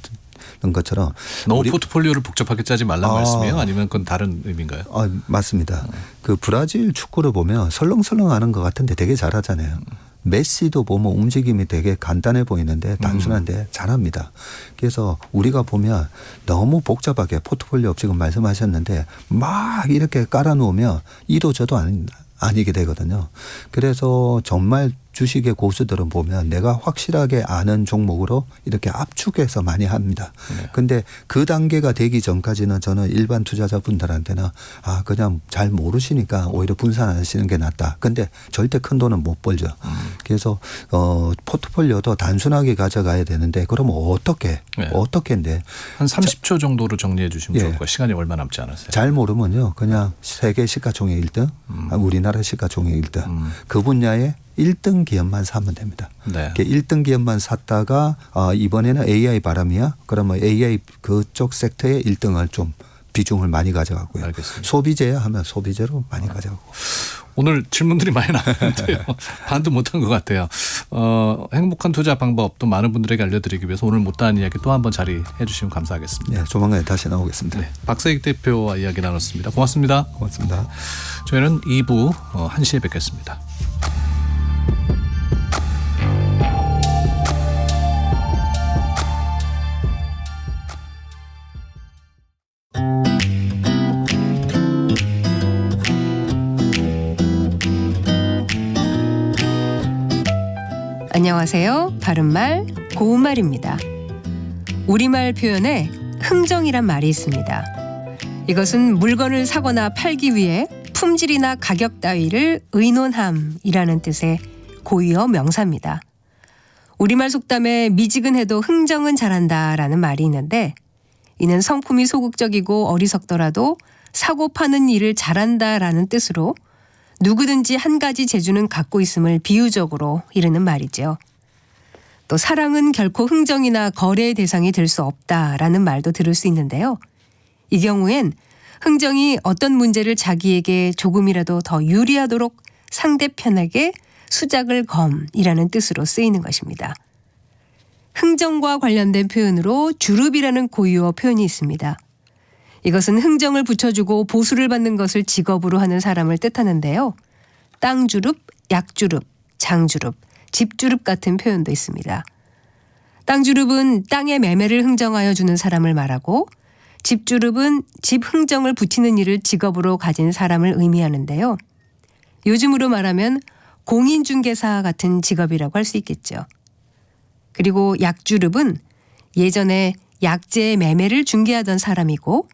것처럼 너무 포트폴리오를 복잡하게 짜지 말란 말씀이에요? 아니면 그건 다른 의미인가요? 맞습니다. 그 브라질 축구를 보면 설렁설렁하는 것 같은데 되게 잘하잖아요. 메시도 보면 움직임이 되게 간단해 보이는데 단순한데 잘합니다. 그래서 우리가 보면 너무 복잡하게 포트폴리오 지금 말씀하셨는데 막 이렇게 깔아놓으면 이도 저도 아니게 되거든요. 그래서 정말 주식의 고수들은 보면 내가 확실하게 아는 종목으로 이렇게 압축해서 많이 합니다. 근데 그 단계가 되기 전까지는 저는 일반 투자자분들한테는 그냥 잘 모르시니까 오히려 분산하시는 게 낫다. 근데 절대 큰 돈은 못 벌죠. 그래서 포트폴리오도 단순하게 가져가야 되는데 그러면 어떻게인데 한 30초 정도로 정리해 주시면 좋을 예. 거예요. 시간이 얼마 남지 않았어요. 잘 모르면요. 그냥 세계 시가총액 1등, 우리나라 시가총액 1등. 그 분야에 1등 기업만 사면 됩니다. 네. 1등 기업만 샀다가 이번에는 AI 바람이야. 그러면 AI 그쪽 섹터의 1등을 좀 비중을 많이 가져가고요. 알겠습니다. 소비재야 하면 소비재로 많이 가져가고. 오늘 질문들이 많이 나왔는데요. 반도 못한 것 같아요. 행복한 투자 방법 또 많은 분들에게 알려드리기 위해서 오늘 못다한 이야기 또 한번 자리해 주시면 감사하겠습니다. 네, 조만간에 다시 나오겠습니다. 네, 박세익 대표와 이야기 나눴습니다. 고맙습니다. 고맙습니다. 저희는 2부 1시에 뵙겠습니다. 안녕하세요. 바른말 고운말입니다. 우리말 표현에 흥정이란 말이 있습니다. 이것은 물건을 사거나 팔기 위해 품질이나 가격 따위를 의논함이라는 뜻의 고유어 명사입니다. 우리말 속담에 미지근해도 흥정은 잘한다라는 말이 있는데 이는 성품이 소극적이고 어리석더라도 사고 파는 일을 잘한다라는 뜻으로 누구든지 한 가지 재주는 갖고 있음을 비유적으로 이르는 말이죠. 또 사랑은 결코 흥정이나 거래의 대상이 될 수 없다라는 말도 들을 수 있는데요. 이 경우엔 흥정이 어떤 문제를 자기에게 조금이라도 더 유리하도록 상대편에게 수작을 검이라는 뜻으로 쓰이는 것입니다. 흥정과 관련된 표현으로 주릅이라는 고유어 표현이 있습니다. 이것은 흥정을 붙여주고 보수를 받는 것을 직업으로 하는 사람을 뜻하는데요. 땅주릅, 약주릅, 장주릅, 집주릅 같은 표현도 있습니다. 땅주릅은 땅의 매매를 흥정하여 주는 사람을 말하고 집주릅은 집 흥정을 붙이는 일을 직업으로 가진 사람을 의미하는데요. 요즘으로 말하면 공인중개사 같은 직업이라고 할 수 있겠죠. 그리고 약주릅은 예전에 약재의 매매를 중개하던 사람이고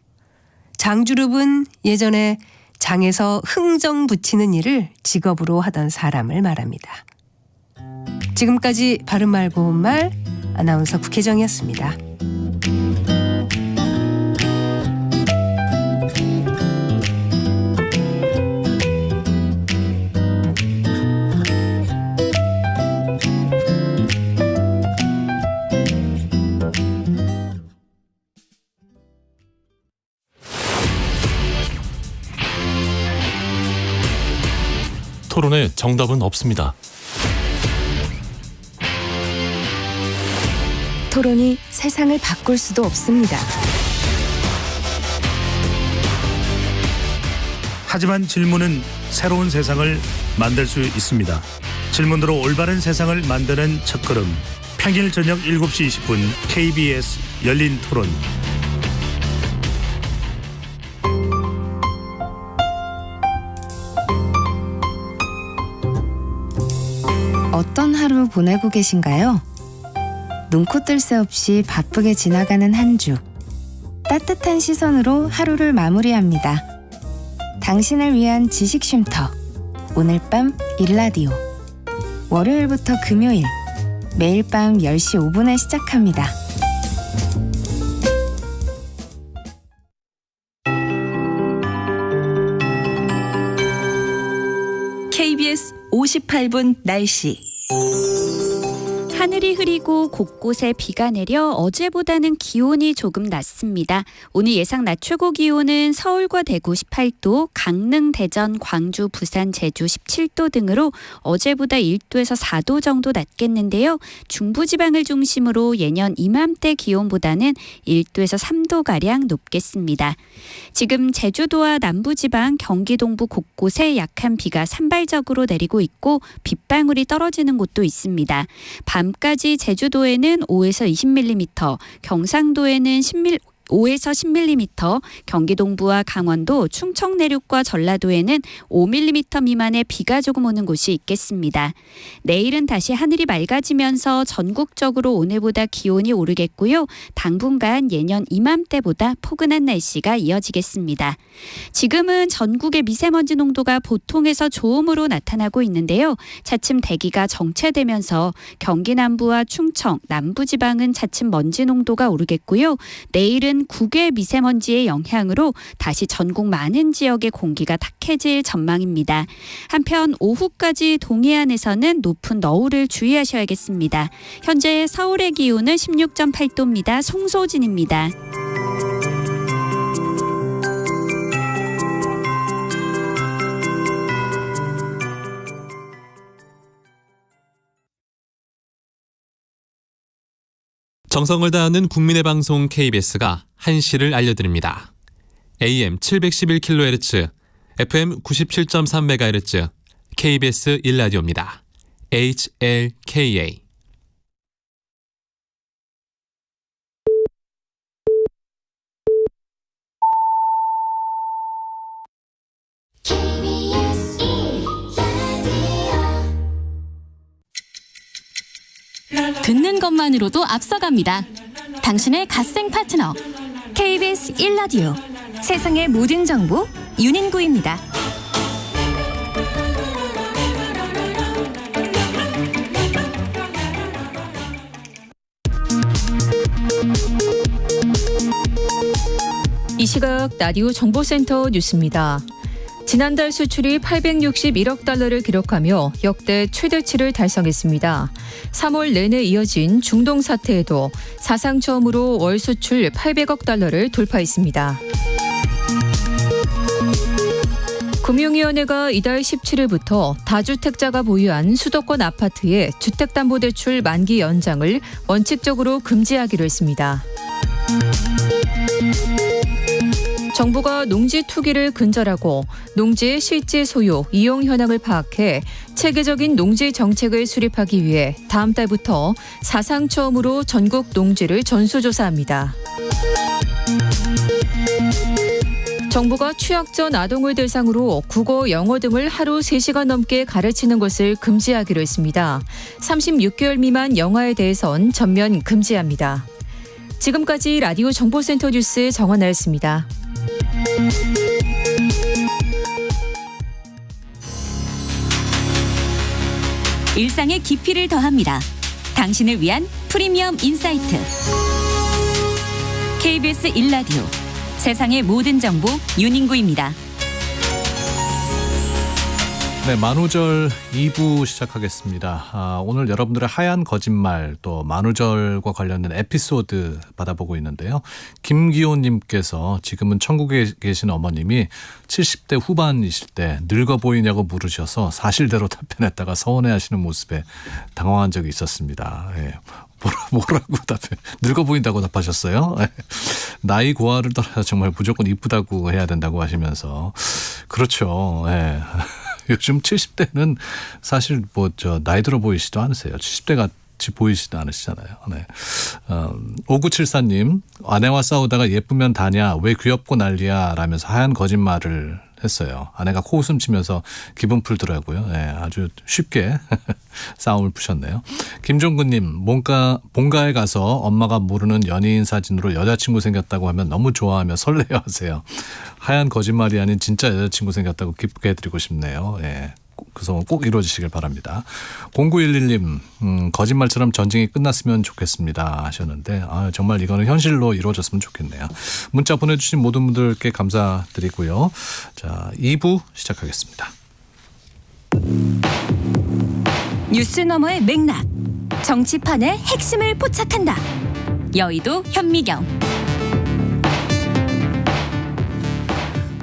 장주릅은 예전에 장에서 흥정 붙이는 일을 직업으로 하던 사람을 말합니다. 지금까지 바른말 고운말 아나운서 국혜정이었습니다. 토론에 정답은 없습니다. 토론이 세상을 바꿀 수도 없습니다. 하지만 질문은 새로운 세상을 만들 수 있습니다. 질문으로 올바른 세상을 만드는 첫걸음. 평일 저녁 7시 20분 KBS 열린 토론. 어떤 하루 보내고 계신가요? 눈코 뜰 새 없이 바쁘게 지나가는 한 주. 따뜻한 시선으로 하루를 마무리합니다. 당신을 위한 지식 쉼터. 오늘 밤 일라디오. 월요일부터 금요일. 매일 밤 10시 5분에 시작합니다. KBS 58분 날씨. 하늘이 흐리고 곳곳에 비가 내려 어제보다는 기온이 조금 낮습니다. 오늘 예상 낮 최고 기온은 서울과 대구 18도, 강릉, 대전, 광주, 부산, 제주 17도 등으로 어제보다 1도에서 4도 정도 낮겠는데요. 중부지방을 중심으로 예년 이맘때 기온보다는 1도에서 3도가량 높겠습니다. 지금 제주도와 남부지방, 경기 동부 곳곳에 약한 비가 산발적으로 내리고 있고 빗방울이 떨어지는 곳도 있습니다. 밤까지 제주도에는 5에서 20mm, 경상도에는 5에서 10mm, 경기 동부와 강원도, 충청 내륙과 전라도에는 5mm 미만의 비가 조금 오는 곳이 있겠습니다. 내일은 다시 하늘이 맑아지면서 전국적으로 오늘보다 기온이 오르겠고요. 당분간 예년 이맘때보다 포근한 날씨가 이어지겠습니다. 지금은 전국의 미세먼지 농도가 보통에서 좋음으로 나타나고 있는데요. 차츰 대기가 정체되면서 경기 남부와 충청, 남부지방은 차츰 먼지 농도가 오르겠고요. 내일은 국외 미세먼지의 영향으로 다시 전국 많은 지역의 공기가 탁해질 전망입니다. 한편 오후까지 동해안에서는 높은 너울을 주의하셔야겠습니다. 현재 서울의 기온은 16.8도입니다. 송소진입니다. 정성을 다하는 국민의 방송 KBS가 한시를 알려드립니다. AM 711kHz, FM 97.3MHz, KBS 1라디오입니다. HLKA. 듣는 것만으로도 앞서갑니다. 당신의 갓생 파트너 KBS 1라디오 세상의 모든 정보 윤인구입니다. 이 시각 라디오 정보센터 뉴스입니다. 지난달 수출이 861억 달러를 기록하며 역대 최대치를 달성했습니다. 3월 내내 이어진 중동 사태에도 사상 처음으로 월 수출 800억 달러를 돌파했습니다. 금융위원회가 이달 17일부터 다주택자가 보유한 수도권 아파트의 주택담보대출 만기 연장을 원칙적으로 금지하기로 했습니다. 정부가 농지 투기를 근절하고 농지의 실제 소요, 이용 현황을 파악해 체계적인 농지 정책을 수립하기 위해 다음 달부터 사상 처음으로 전국 농지를 전수조사합니다. 정부가 취약전 아동을 대상으로 국어, 영어 등을 하루 3시간 넘게 가르치는 것을 금지하기로 했습니다. 36개월 미만 영아에 대해선 전면 금지합니다. 지금까지 라디오 정보센터 뉴스 정원나였습니다. 일상의 깊이를 더합니다. 당신을 위한 프리미엄 인사이트. KBS 1라디오 세상의 모든 정보 윤인구입니다. 네, 만우절 2부 시작하겠습니다. 오늘 여러분들의 하얀 거짓말 또 만우절과 관련된 에피소드 받아보고 있는데요. 김기호님께서 지금은 천국에 계신 어머님이 70대 후반이실 때 늙어 보이냐고 물으셔서 사실대로 답변했다가 서운해하시는 모습에 당황한 적이 있었습니다. 예. 뭐라고 답해? 늙어 보인다고 답하셨어요? 나이 고하를 떠나서 정말 무조건 이쁘다고 해야 된다고 하시면서 그렇죠. 예. 요즘 70대는 사실 나이 들어 보이시도 않으세요. 70대 같이 보이시도 않으시잖아요. 네. 5974님, 아내와 싸우다가 예쁘면 다냐, 왜 귀엽고 난리야 라면서 하얀 거짓말을 했어요. 아내가 코웃음 치면서 기분 풀더라고요. 네, 아주 쉽게 싸움을 푸셨네요. 김종근님, 본가에 가서 엄마가 모르는 연예인 사진으로 여자친구 생겼다고 하면 너무 좋아하며 설레어하세요. 하얀 거짓말이 아닌 진짜 여자친구 생겼다고 기쁘게 해드리고 싶네요. 예. 그 소원 꼭 이루어지시길 바랍니다. 0911님, 거짓말처럼 전쟁이 끝났으면 좋겠습니다 하셨는데 정말 이거는 현실로 이루어졌으면 좋겠네요. 문자 보내주신 모든 분들께 감사드리고요. 자, 2부 시작하겠습니다. 뉴스 너머의 맥락 정치판의 핵심을 포착한다. 여의도 현미경.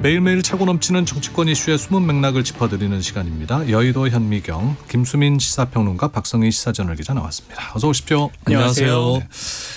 매일매일 차고 넘치는 정치권 이슈의 숨은 맥락을 짚어드리는 시간입니다. 여의도 현미경, 김수민 시사평론가, 박성희 시사저널기자 나왔습니다. 어서 오십시오. 안녕하세요. 네.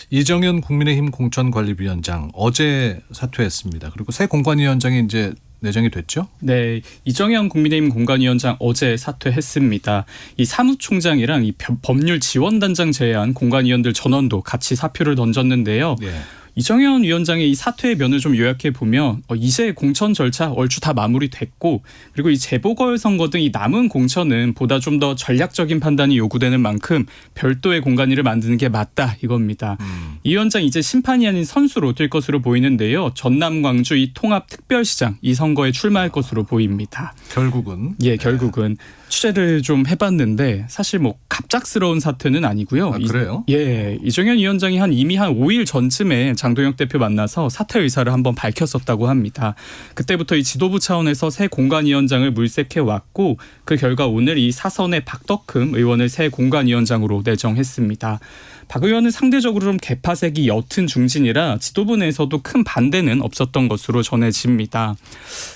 이정현 국민의힘 공천관리위원장 어제 사퇴했습니다. 그리고 새 공관위원장이 이제 내정이 됐죠? 네, 이정현 국민의힘 공관위원장 어제 사퇴했습니다. 이 사무총장이랑 이 법률지원단장 제외한 공관위원들 전원도 같이 사표를 던졌는데요. 네. 이정현 위원장의 이 사퇴의 면을 좀 요약해 보면 이제 공천 절차 얼추 다 마무리됐고, 그리고 이 재보궐선거 등 이 남은 공천은 보다 좀 더 전략적인 판단이 요구되는 만큼 별도의 공관위를 만드는 게 맞다 이겁니다. 이 위원장 이제 심판이 아닌 선수로 뛸 것으로 보이는데요. 전남 광주 이 통합특별시장 이 선거에 출마할 것으로 보입니다. 결국은 결국은 취재를 좀 해봤는데 사실 뭐 갑작스러운 사태는 아니고요. 그래요? 이정현 위원장이 이미 한 5일 전쯤에 장동혁 대표 만나서 사퇴 의사를 한번 밝혔었다고 합니다. 그때부터 이 지도부 차원에서 새 공관위원장을 물색해 왔고, 그 결과 오늘 이 사선의 박덕흠 의원을 새 공관위원장으로 내정했습니다. 박 의원은 상대적으로 좀 개파색이 옅은 중진이라 지도부 내에서도 큰 반대는 없었던 것으로 전해집니다.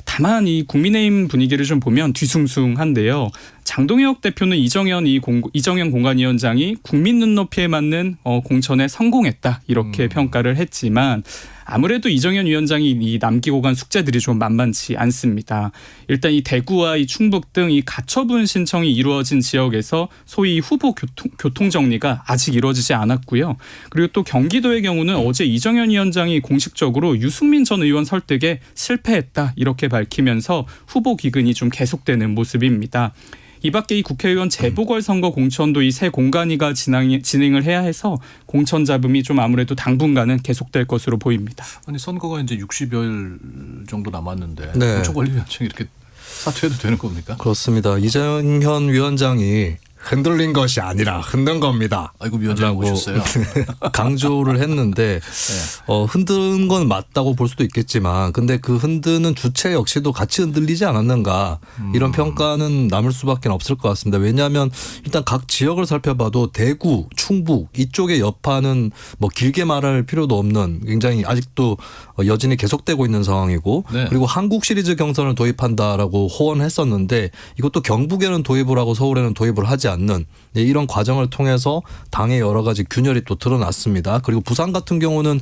다만 이 국민의힘 분위기를 좀 보면 뒤숭숭한데요. 장동혁 대표는 이정현 공관위원장이 국민 눈높이에 맞는 공천에 성공했다 이렇게 평가를 했지만, 아무래도 이정현 위원장이 이 남기고 간 숙제들이 좀 만만치 않습니다. 일단 이 대구와 이 충북 등 이 가처분 신청이 이루어진 지역에서 소위 후보 교통 정리가 아직 이루어지지 않았고요. 그리고 또 경기도의 경우는 어제 이정현 위원장이 공식적으로 유승민 전 의원 설득에 실패했다 이렇게 밝히면서 후보 기근이 좀 계속되는 모습입니다. 이 밖에 이 국회의원 재보궐선거 공천도 이 새 공관위가 진행을 해야 해서 공천 잡음이 좀 아무래도 당분간은 계속될 것으로 보입니다. 아니 선거가 이제 60여일 정도 남았는데 네. 공천관리위원장이 이렇게 사퇴해도 되는 겁니까? 그렇습니다. 이정현 위원장이 흔들린 것이 아니라 흔든 겁니다. 아이고 위원장 오셨어요. 강조를 했는데 흔든 건 맞다고 볼 수도 있겠지만, 근데 그 흔드는 주체 역시도 같이 흔들리지 않았는가, 이런 평가는 남을 수밖에 없을 것 같습니다. 왜냐하면 일단 각 지역을 살펴봐도 대구, 충북 이쪽의 여파는 뭐 길게 말할 필요도 없는 굉장히 아직도 여진이 계속되고 있는 상황이고, 네. 그리고 한국 시리즈 경선을 도입한다라고 호언했었는데 이것도 경북에는 도입을 하고 서울에는 도입을 하지 않는 이런 과정을 통해서 당의 여러 가지 균열이 또 드러났습니다. 그리고 부산 같은 경우는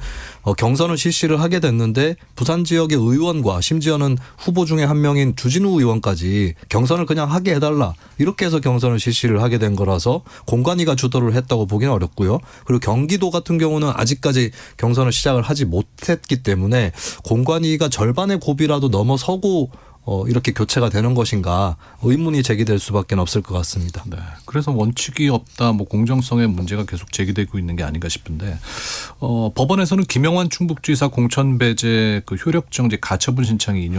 경선을 실시를 하게 됐는데 부산 지역의 의원과 심지어는 후보 중에 한 명인 주진우 의원까지 경선을 그냥 하게 해달라 이렇게 해서 경선을 실시를 하게 된 거라서 공관위가 주도를 했다고 보기는 어렵고요. 그리고 경기도 같은 경우는 아직까지 경선을 시작을 하지 못했기 때문에 공관위가 절반의 고비라도 넘어서고 이렇게 교체가 되는 것인가 의문이 제기될 수밖에 없을 것 같습니다. 네. 그래서 원칙이 없다, 뭐 공정성의 문제가 계속 제기되고 있는 게 아닌가 싶은데, 법원에서는 김영환 충북지사 공천 배제 그 효력정지 가처분 신청이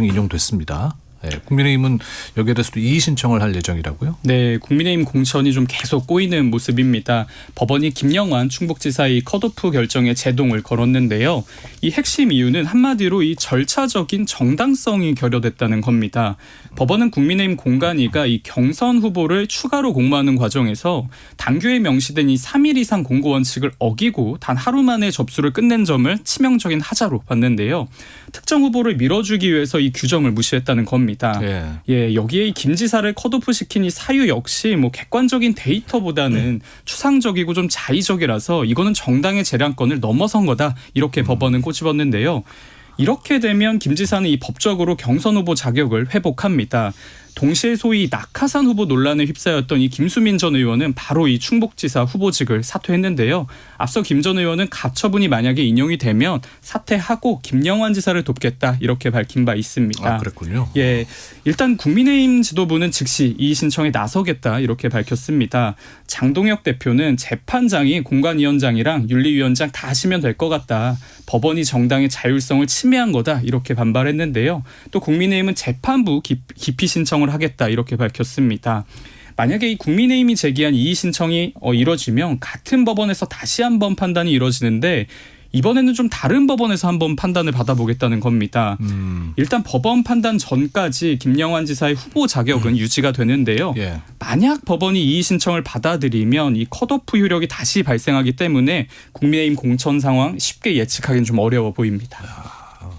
인용됐습니다. 네, 국민의힘은 여기에 대해서도 이의 신청을 할 예정이라고요? 네, 국민의힘 공천이 좀 계속 꼬이는 모습입니다. 법원이 김영환 충북지사의 컷오프 결정에 제동을 걸었는데요. 이 핵심 이유는 한마디로 이 절차적인 정당성이 결여됐다는 겁니다. 법원은 국민의힘 공관위가 이 경선 후보를 추가로 공모하는 과정에서 당규에 명시된 이 3일 이상 공고 원칙을 어기고 단 하루 만에 접수를 끝낸 점을 치명적인 하자로 봤는데요. 특정 후보를 밀어주기 위해서 이 규정을 무시했다는 겁니다. 여기에 이 김 지사를 컷오프 시킨 이 사유 역시 뭐 객관적인 데이터보다는 추상적이고 좀 자의적이라서 이거는 정당의 재량권을 넘어선 거다 이렇게 법원은 꼬집었는데요. 이렇게 되면 김 지사는 이 법적으로 경선 후보 자격을 회복합니다. 동시에 소위 낙하산 후보 논란에 휩싸였던 이 김수민 전 의원은 바로 이 충북지사 후보직을 사퇴했는데요. 앞서 김 전 의원은 가처분이 만약에 인용이 되면 사퇴하고 김영환 지사를 돕겠다 이렇게 밝힌 바 있습니다. 아, 그랬군요. 일단 국민의힘 지도부는 즉시 이의 신청에 나서겠다 이렇게 밝혔습니다. 장동혁 대표는 재판장이 공관위원장이랑 윤리위원장 다 하시면 될 것 같다. 법원이 정당의 자율성을 침해한 거다 이렇게 반발했는데요. 또 국민의힘은 재판부 기피 신청을 하겠다 이렇게 밝혔습니다. 만약에 이 국민의힘이 제기한 이의 신청이 이뤄지면 같은 법원에서 다시 한번 판단이 이뤄지는데 이번에는 좀 다른 법원에서 한번 판단을 받아보겠다는 겁니다. 일단 법원 판단 전까지 김영환 지사의 후보 자격은 유지가 되는데요. 예. 만약 법원이 이의 신청을 받아들이면 이 컷오프 효력이 다시 발생하기 때문에 국민의힘 공천 상황 쉽게 예측하기는 좀 어려워 보입니다.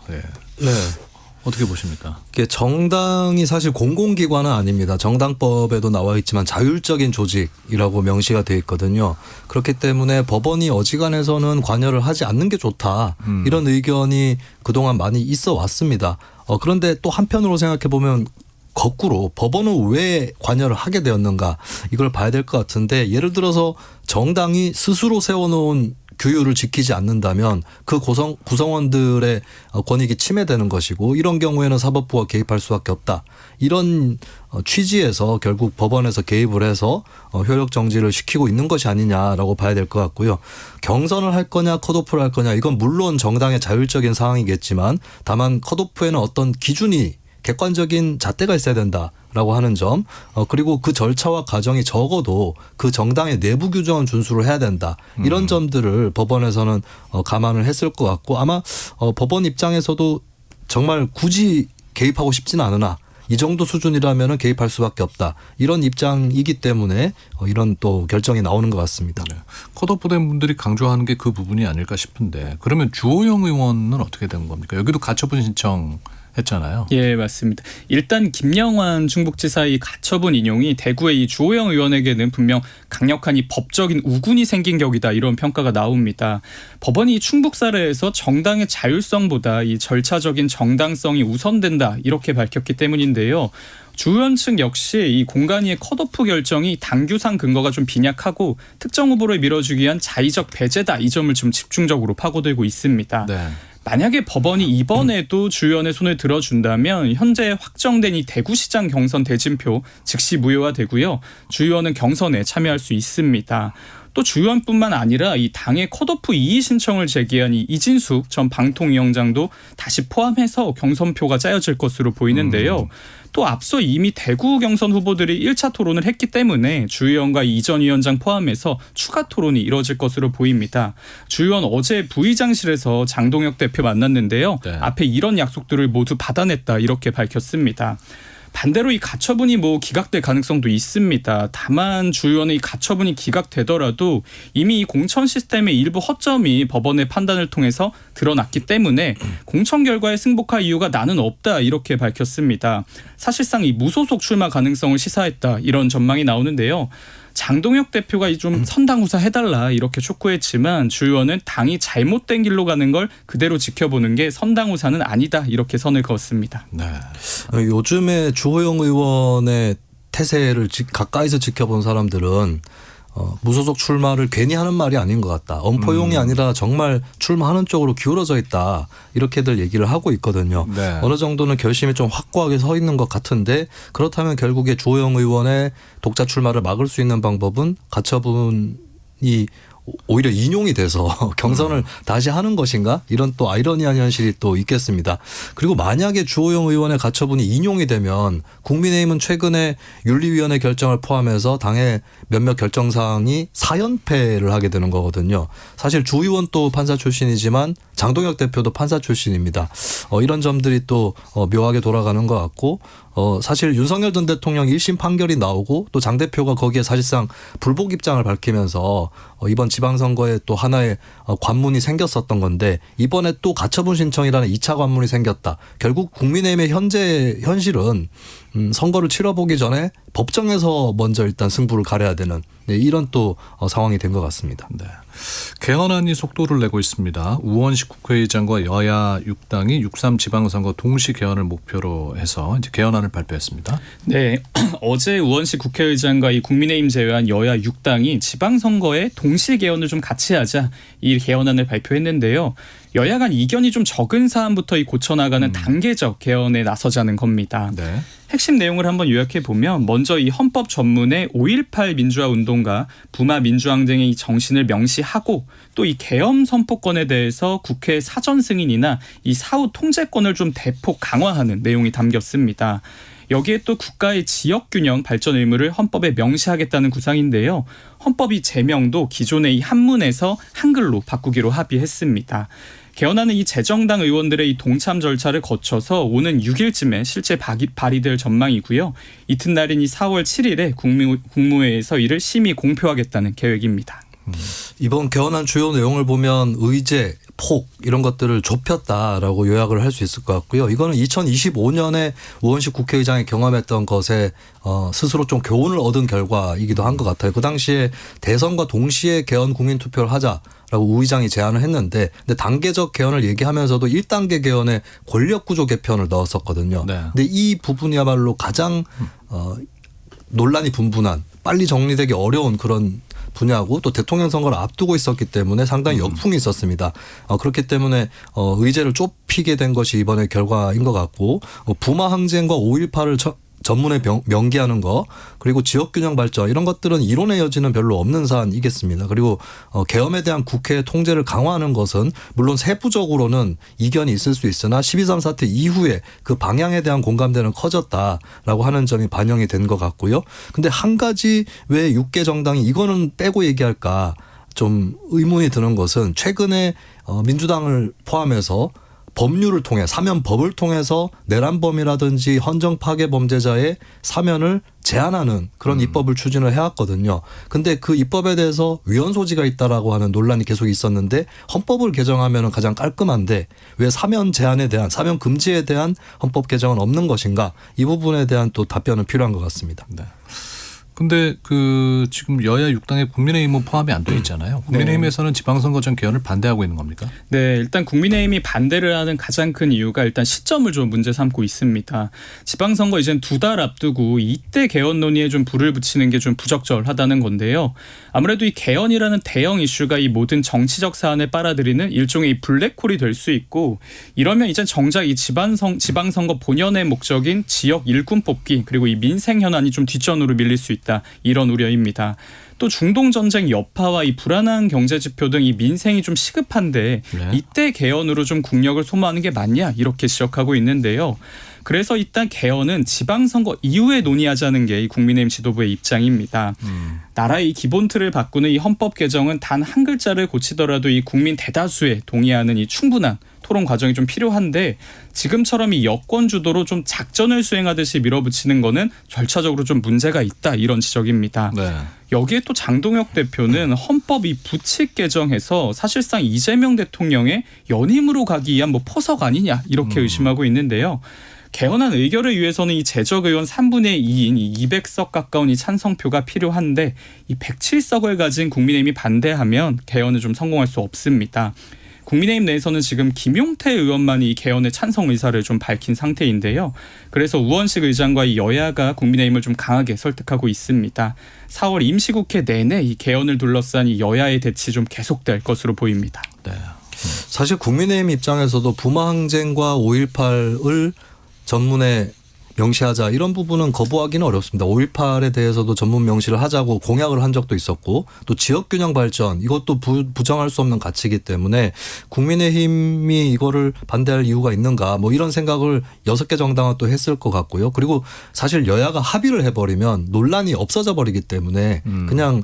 네. 네. 어떻게 보십니까? 이게 정당이 사실 공공기관은 아닙니다. 정당법에도 나와 있지만 자율적인 조직이라고 명시가 돼 있거든요. 그렇기 때문에 법원이 어지간해서는 관여를 하지 않는 게 좋다. 이런 의견이 그동안 많이 있어 왔습니다. 그런데 또 한편으로 생각해 보면 거꾸로 법원은 왜 관여를 하게 되었는가 이걸 봐야 될 것 같은데, 예를 들어서 정당이 스스로 세워놓은 규율을 지키지 않는다면 그 구성원들의 권익이 침해되는 것이고, 이런 경우에는 사법부가 개입할 수밖에 없다. 이런 취지에서 결국 법원에서 개입을 해서 효력 정지를 시키고 있는 것이 아니냐라고 봐야 될 것 같고요. 경선을 할 거냐 컷오프를 할 거냐, 이건 물론 정당의 자율적인 사항이겠지만 다만 컷오프에는 어떤 기준이, 객관적인 잣대가 있어야 된다라고 하는 점, 그리고 그 절차와 과정이 적어도 그 정당의 내부 규정은 준수를 해야 된다. 이런 점들을 법원에서는 감안을 했을 것 같고, 아마 법원 입장에서도 정말 굳이 개입하고 싶지는 않으나 이 정도 수준이라면 개입할 수밖에 없다. 이런 입장이기 때문에 이런 또 결정이 나오는 것 같습니다. 네. 컷오프된 분들이 강조하는 게 그 부분이 아닐까 싶은데, 그러면 주호영 의원은 어떻게 된 겁니까? 여기도 가처분 신청 했잖아요. 예, 맞습니다. 일단 김영환 충북지사의 가처분 인용이 대구의 이 주호영 의원에게는 분명 강력한 이 법적인 우군이 생긴 격이다, 이런 평가가 나옵니다. 법원이 충북 사례에서 정당의 자율성보다 이 절차적인 정당성이 우선된다, 이렇게 밝혔기 때문인데요. 주 의원 측 역시 이 공간위의 컷오프 결정이 당규상 근거가 좀 빈약하고 특정 후보를 밀어주기 위한 자의적 배제다, 이 점을 좀 집중적으로 파고들고 있습니다. 네. 만약에 법원이 이번에도 주 의원의 손을 들어준다면 현재 확정된 이 대구시장 경선 대진표 즉시 무효화 되고요. 주 의원은 경선에 참여할 수 있습니다. 또 주 의원뿐만 아니라 이 당의 컷오프 이의 신청을 제기한 이 이진숙 전 방통위원장도 다시 포함해서 경선표가 짜여질 것으로 보이는데요. 또 앞서 이미 대구 경선 후보들이 1차 토론을 했기 때문에 주 의원과 이 전 위원장 포함해서 추가 토론이 이뤄질 것으로 보입니다. 주 의원 어제 부의장실에서 장동혁 대표 만났는데요. 네. 앞에 이런 약속들을 모두 받아냈다, 이렇게 밝혔습니다. 반대로 이 가처분이 기각될 가능성도 있습니다. 다만 주 의원의 이 가처분이 기각되더라도 이미 이 공천 시스템의 일부 허점이 법원의 판단을 통해서 드러났기 때문에 공천 결과에 승복할 이유가 나는 없다, 이렇게 밝혔습니다. 사실상 이 무소속 출마 가능성을 시사했다, 이런 전망이 나오는데요. 장동혁 대표가 좀 선당후사 해달라, 이렇게 촉구했지만 주 의원은 당이 잘못된 길로 가는 걸 그대로 지켜보는 게 선당후사는 아니다, 이렇게 선을 그었습니다. 네. 요즘에 주호영 의원의 태세를 가까이서 지켜본 사람들은 무소속 출마를 괜히 하는 말이 아닌 것 같다. 엄포용이 아니라 정말 출마하는 쪽으로 기울어져 있다, 이렇게들 얘기를 하고 있거든요. 네. 어느 정도는 결심이 좀 확고하게 서 있는 것 같은데, 그렇다면 결국에 주호영 의원의 독자 출마를 막을 수 있는 방법은 가처분이 오히려 인용이 돼서 경선을 다시 하는 것인가? 이런 또 아이러니한 현실이 또 있겠습니다. 그리고 만약에 주호영 의원의 가처분이 인용이 되면 국민의힘은 최근에 윤리위원회 결정을 포함해서 당의 몇몇 결정사항이 사연패를 하게 되는 거거든요. 사실 주 의원도 판사 출신이지만 장동혁 대표도 판사 출신입니다. 이런 점들이 또 묘하게 돌아가는 것 같고, 사실 윤석열 전 대통령 1심 판결이 나오고 또 장 대표가 거기에 사실상 불복 입장을 밝히면서 이번 지방선거에 또 하나의 관문이 생겼었던 건데, 이번에 또 가처분 신청이라는 2차 관문이 생겼다. 결국 국민의힘의 현실은 선거를 치러보기 전에 법정에서 먼저 일단 승부를 가려야 되는, 이런 또 상황이 된 것 같습니다. 네. 개헌안이 속도를 내고 있습니다. 우원식 국회의장과 여야 6당이 6.3 지방선거 동시 개헌을 목표로 해서 이제 개헌안을 발표했습니다. 네, 어제 우원식 국회의장과 이 국민의힘 제외한 여야 6당이 지방선거에 동시 개헌을 좀 같이 하자, 이 개헌안을 발표했는데요. 여야 간 이견이 좀 적은 사안부터 이 고쳐나가는 단계적 개헌에 나서자는 겁니다. 네. 핵심 내용을 한번 요약해 보면, 먼저 이 헌법 전문에 5.18 민주화 운동가 부마 민주항쟁의 이 정신을 명시하고, 또 이 계엄 선포권에 대해서 국회 사전 승인이나 이 사후 통제권을 좀 대폭 강화하는 내용이 담겼습니다. 여기에 또 국가의 지역균형 발전 의무를 헌법에 명시하겠다는 구상인데요. 헌법이 제명도 기존의 이 한문에서 한글로 바꾸기로 합의했습니다. 개헌안은 이 재정당 의원들의 이 동참 절차를 거쳐서 오는 6일쯤에 실제 발의될 전망이고요. 이튿날인 이 4월 7일에 국무회에서 이를 심의 공표하겠다는 계획입니다. 이번 개헌안 주요 내용을 보면 의제, 폭 이런 것들을 좁혔다라고 요약을 할 수 있을 것 같고요. 이거는 2025년에 우원식 국회의장이 경험했던 것에 스스로 좀 교훈을 얻은 결과이기도 한 것 같아요. 그 당시에 대선과 동시에 개헌 국민투표를 하자라고 우 의장이 제안을 했는데 근데 단계적 개헌을 얘기하면서도 1단계 개헌에 권력구조 개편을 넣었었거든요. 네. 근데 이 부분이야말로 가장 논란이 분분한 빨리 정리되기 어려운 그런 분야고 또 대통령 선거를 앞두고 있었기 때문에 상당히 역풍이 있었습니다. 그렇기 때문에 의제를 좁히게 된 것이 이번의 결과인 것 같고 부마 항쟁과 5.18을 전문에 명기하는 거 그리고 지역균형 발전 이런 것들은 이론의 여지는 별로 없는 사안이겠습니다. 그리고 계엄에 대한 국회의 통제를 강화하는 것은 물론 세부적으로는 이견이 있을 수 있으나 12.3 사태 이후에 그 방향에 대한 공감대는 커졌다라고 하는 점이 반영이 된 것 같고요. 근데 한 가지 왜 6개 정당이 이거는 빼고 얘기할까 좀 의문이 드는 것은 최근에 민주당을 포함해서 법률을 통해 사면법을 통해서 내란범이라든지 헌정 파괴 범죄자의 사면을 제한하는 그런 입법을 추진을 해왔거든요. 근데 그 입법에 대해서 위헌 소지가 있다라고 하는 논란이 계속 있었는데 헌법을 개정하면 가장 깔끔한데 왜 사면 제한에 대한 사면 금지에 대한 헌법 개정은 없는 것인가? 이 부분에 대한 또 답변은 필요한 것 같습니다. 네. 근데 그 지금 여야 6당에 국민의힘은 포함이 안 돼 있잖아요. 국민의힘에서는 지방선거 전 개헌을 반대하고 있는 겁니까? 네, 일단 국민의힘이 반대를 하는 가장 큰 이유가 일단 시점을 좀 문제 삼고 있습니다. 지방선거 이젠 2달 앞두고 이때 개헌 논의에 좀 불을 붙이는 게 좀 부적절하다는 건데요. 아무래도 이 개헌이라는 대형 이슈가 이 모든 정치적 사안을 빨아들이는 일종의 이 블랙홀이 될 수 있고 이러면 이제 정작 이 지방선거 본연의 목적인 지역 일꾼 뽑기 그리고 이 민생 현안이 좀 뒷전으로 밀릴 수 있다. 이런 우려입니다. 또 중동 전쟁 여파와 이 불안한 경제 지표 등 이 민생이 좀 시급한데 이때 개헌으로 좀 국력을 소모하는 게 맞냐 이렇게 지적하고 있는데요. 그래서 일단 개헌은 지방선거 이후에 논의하자는 게 이 국민의힘 지도부의 입장입니다. 나라의 이 기본 틀을 바꾸는 이 헌법 개정은 단 한 글자를 고치더라도 이 국민 대다수에 동의하는 이 충분한 토론 과정이 좀 필요한데 지금처럼 이 여권 주도로 좀 작전을 수행하듯이 밀어붙이는 거는 절차적으로 좀 문제가 있다 이런 지적입니다. 네. 여기에 또 장동혁 대표는 헌법 이 부칙 개정해서 사실상 이재명 대통령의 연임으로 가기 위한 뭐 포석 아니냐 이렇게 의심하고 있는데요. 개헌안 의결을 위해서는 이 재적 의원 3분의 2인 이 200석 가까운 이 찬성표가 필요한데 이 107석을 가진 국민의힘이 반대하면 개헌을 좀 성공할 수 없습니다. 국민의힘 내에서는 지금 김용태 의원만이 이 개헌의 찬성 의사를 좀 밝힌 상태인데요. 그래서 우원식 의장과 이 여야가 국민의힘을 좀 강하게 설득하고 있습니다. 4월 임시국회 내내 이 개헌을 둘러싼 이 여야의 대치 좀 계속될 것으로 보입니다. 네. 사실 국민의힘 입장에서도 부마 항쟁과 5.18을 전문에 명시하자 이런 부분은 거부하기는 어렵습니다. 5.18에 대해서도 전문 명시를 하자고 공약을 한 적도 있었고 또 지역균형 발전 이것도 부정할 수 없는 가치이기 때문에 국민의힘이 이거를 반대할 이유가 있는가 뭐 이런 생각을 6개 정당은 또 했을 것 같고요. 그리고 사실 여야가 합의를 해버리면 논란이 없어져 버리기 때문에 그냥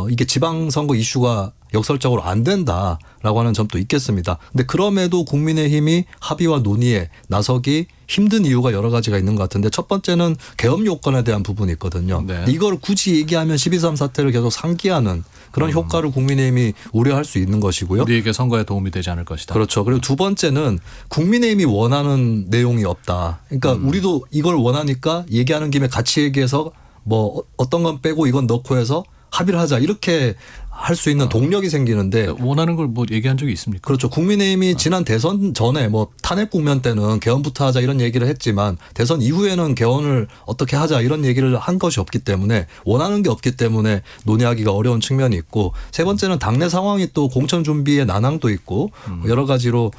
이게 지방선거 이슈가 역설적으로 안 된다라고 하는 점도 있겠습니다. 근데 그럼에도 국민의힘이 합의와 논의에 나서기 힘든 이유가 여러 가지가 있는 것 같은데 첫 번째는 계엄 요건에 대한 부분이 있거든요. 네. 이걸 굳이 얘기하면 12.3 사태를 계속 상기하는 그런 효과를 국민의힘이 우려할 수 있는 것이고요. 우리에게 선거에 도움이 되지 않을 것이다. 그렇죠. 그리고 두 번째는 국민의힘이 원하는 내용이 없다. 그러니까 우리도 이걸 원하니까 얘기하는 김에 같이 얘기해서 뭐 어떤 건 빼고 이건 넣고 해서 합의를 하자 이렇게 할 수 있는 동력이 생기는데 원하는 걸 뭐 얘기한 적이 있습니까? 그렇죠. 국민의힘이 지난 대선 전에 뭐 탄핵 국면 때는 개헌부터 하자 이런 얘기를 했지만 대선 이후에는 개헌을 어떻게 하자 이런 얘기를 한 것이 없기 때문에 원하는 게 없기 때문에 논의하기가 어려운 측면이 있고 세 번째는 당내 상황이 또 공천 준비에 난항도 있고 여러 가지로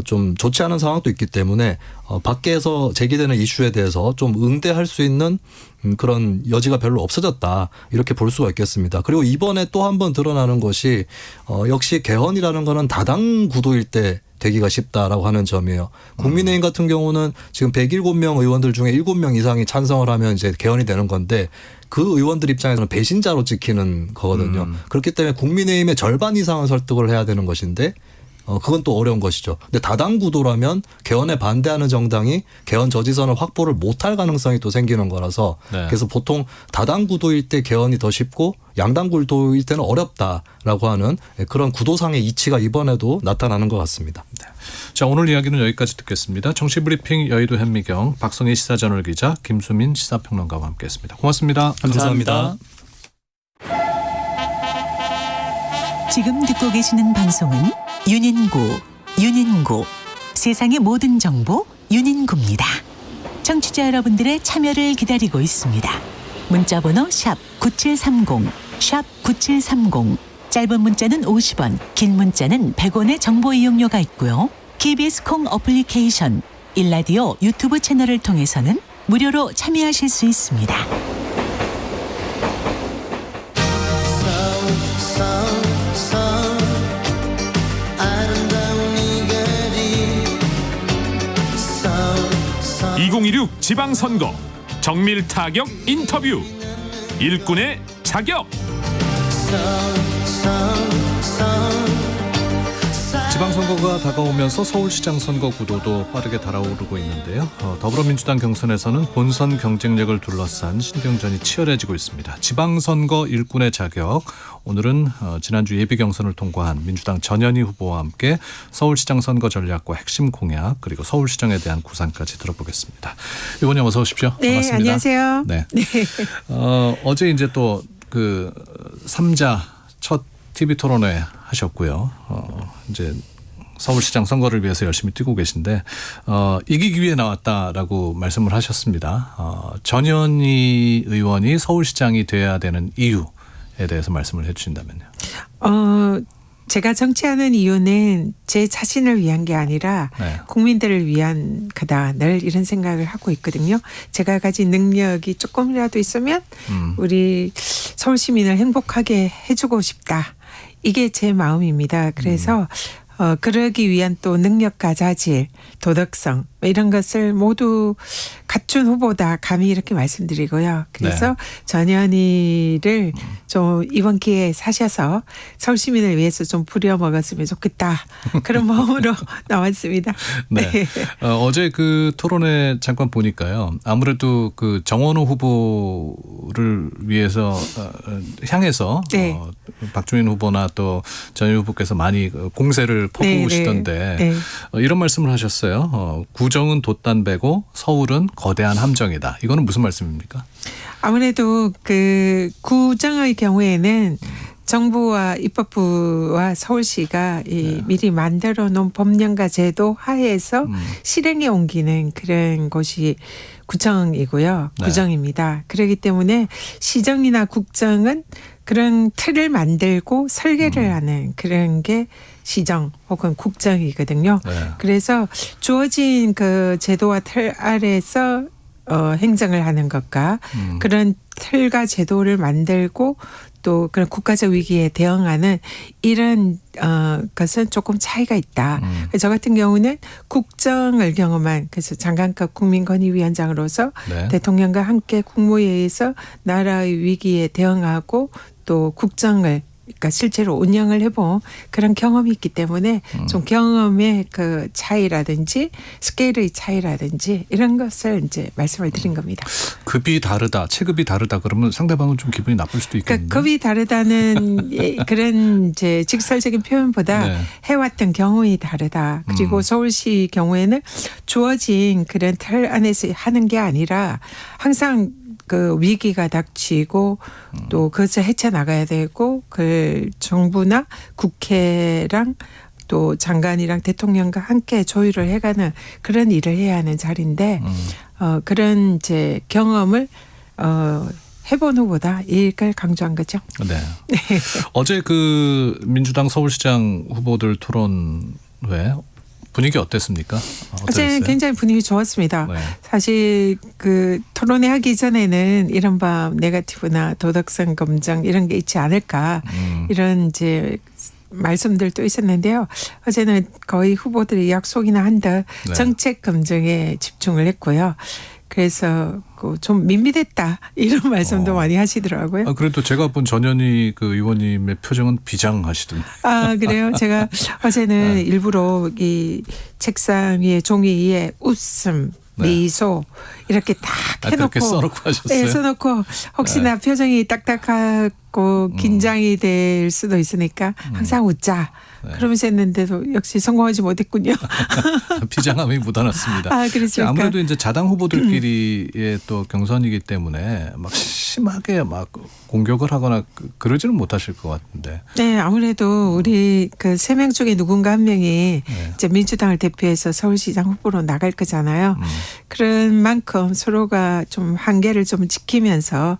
좀 좋지 않은 상황도 있기 때문에 밖에서 제기되는 이슈에 대해서 좀 응대할 수 있는 그런 여지가 별로 없어졌다 이렇게 볼 수가 있겠습니다. 그리고 이번에 또 한 번 드러나는 것이 역시 개헌이라는 거는 다당 구도일 때 되기가 쉽다라고 하는 점이에요. 국민의힘 같은 경우는 지금 107명 의원들 중에 7명 이상이 찬성을 하면 이제 개헌이 되는 건데 그 의원들 입장에서는 배신자로 찍히는 거거든요. 그렇기 때문에 국민의힘의 절반 이상은 설득을 해야 되는 것인데 그건 또 어려운 것이죠. 근데 다당 구도라면 개헌에 반대하는 정당이 개헌 저지선을 확보를 못할 가능성이 또 생기는 거라서 네. 그래서 보통 다당 구도일 때 개헌이 더 쉽고 양당 구도일 때는 어렵다라고 하는 그런 구도상의 이치가 이번에도 나타나는 것 같습니다. 자, 오늘 이야기는 여기까지 듣겠습니다. 정치브리핑 여의도 현미경 박성희 시사저널 기자 김수민 시사평론가와 함께했습니다. 고맙습니다. 감사합니다. 지금 듣고 계시는 방송은 윤인구 세상의 모든 정보 윤인구입니다. 청취자 여러분들의 참여를 기다리고 있습니다. 문자번호 샵 9730 샵 9730 짧은 문자는 50원 긴 문자는 100원의 정보 이용료가 있고요. KBS 콩 어플리케이션 일라디오 유튜브 채널을 통해서는 무료로 참여하실 수 있습니다. 지방선거 정밀 타격 인터뷰 일꾼의 자격. 지방선거가 다가오면서 서울시장 선거 구도도 빠르게 달아오르고 있는데요. 더불어민주당 경선에서는 본선 경쟁력을 둘러싼 신경전이 치열해지고 있습니다. 지방선거 일꾼의 자격. 오늘은 지난주 예비경선을 통과한 민주당 전현희 후보와 함께 서울시장 선거 전략과 핵심 공약 그리고 서울시장에 대한 구상까지 들어보겠습니다. 의원님 어서 오십시오. 네, 반갑습니다. 안녕하세요. 네. 어제 이제 또 그 3자 첫 TV 토론회 하셨고요. 이제 서울시장 선거를 위해서 열심히 뛰고 계신데 이기기 위해 나왔다라고 말씀을 하셨습니다. 전현희 의원이 서울시장이 돼야 되는 이유에 대해서 말씀을 해주신다면요. 제가 정치하는 이유는 제 자신을 위한 게 아니라 네. 국민들을 위한 거다. 늘 이런 생각을 하고 있거든요. 제가 가진 능력이 조금이라도 있으면 우리 서울 시민을 행복하게 해주고 싶다. 이게 제 마음입니다. 그래서 그러기 위한 또 능력과 자질, 도덕성 이런 것을 모두 갖춘 후보다 감히 이렇게 말씀드리고요. 그래서 네. 전현희를 좀 이번 기회에 사셔서 서울 시민을 위해서 좀 부려먹었으면 좋겠다. 그런 마음으로 나왔습니다. 네. 어제 그 토론회 잠깐 보니까요. 아무래도 그 정원호 후보를 위해서 향해서 네. 박주민 후보나 또 전현희 후보께서 많이 공세를 퍼부으시던데 네. 이런 말씀을 하셨어요. 구정은 돛단배고 서울은 거대한 함정이다. 이거는 무슨 말씀입니까? 아무래도 그 구정의 경우에는 정부와 입법부와 서울시가 미리 만들어 놓은 법령과 제도 하에서 실행에 옮기는 그런 곳이 구정이고요. 네. 구정입니다. 그렇기 때문에 시정이나 국정은 그런 틀을 만들고 설계를 하는 그런 게 시정 혹은 국정이거든요. 네. 그래서 주어진 그 제도와 틀 아래서 행정을 하는 것과 그런 틀과 제도를 만들고 또 그런 국가적 위기에 대응하는 이런 것은 조금 차이가 있다. 저 같은 경우는 국정을 경험한 그래서 장관급 국민권익위원장으로서 네. 대통령과 함께 국무회의에서 나라의 위기에 대응하고 또 국정을 그러니까 실제로 운영을 해본 그런 경험이 있기 때문에 좀 경험의 그 차이라든지 스케일의 차이라든지 이런 것을 이제 말씀을 드린 겁니다. 급이 다르다, 체급이 다르다 그러면 상대방은 좀 기분이 나쁠 수도 있겠는데. 그러니까 급이 다르다는 그런 이제 직설적인 표현보다 네. 해왔던 경험이 다르다. 그리고 서울시 경우에는 주어진 그런 틀 안에서 하는 게 아니라 항상 그 위기가 닥치고 또 그것을 헤쳐나가야 되고 그 정부나 국회랑 또 장관이랑 대통령과 함께 조율을 해가는 그런 일을 해야 하는 자리인데 그런 이제 경험을 해본 후보다 이걸 강조한 거죠. 네. 어제 그 민주당 서울시장 후보들 토론회 분위기 어땠습니까? 어제 어땠어요? 굉장히 분위기 좋았습니다. 네. 사실 그 토론회 하기 전에는 이른바 네거티브나 도덕성 검증 이런 게 있지 않을까 이런 이제 말씀들도 있었는데요. 어제는 거의 후보들이 약속이나 한 듯 네. 정책 검증에 집중을 했고요. 그래서 좀 밋밋했다 이런 말씀도 많이 하시더라고요. 아, 그래도 제가 본 전현희 그 의원님의 표정은 비장하시던데. 아, 그래요? 제가 어제는 네. 일부러 이 책상 위에 종이 위에 웃음, 네. 미소 이렇게 딱 해놓고 그렇게 써놓고 하셨어요? 네, 써놓고 혹시나 표정이 딱딱하고 긴장이 될 수도 있으니까 항상 웃자. 네. 그러면서 했는데도 역시 성공하지 못했군요. 비장함이 묻어났습니다. 아, 그렇습니까? 아무래도 이제 자당 후보들끼리의 또 경선이기 때문에 막 심하게 막 공격을 하거나 그러지는 못하실 것 같은데. 네, 아무래도 우리 그 3명 중에 누군가 한 명이 이제 민주당을 대표해서 서울시장 후보로 나갈 거잖아요. 그런 만큼 서로가 좀 한계를 좀 지키면서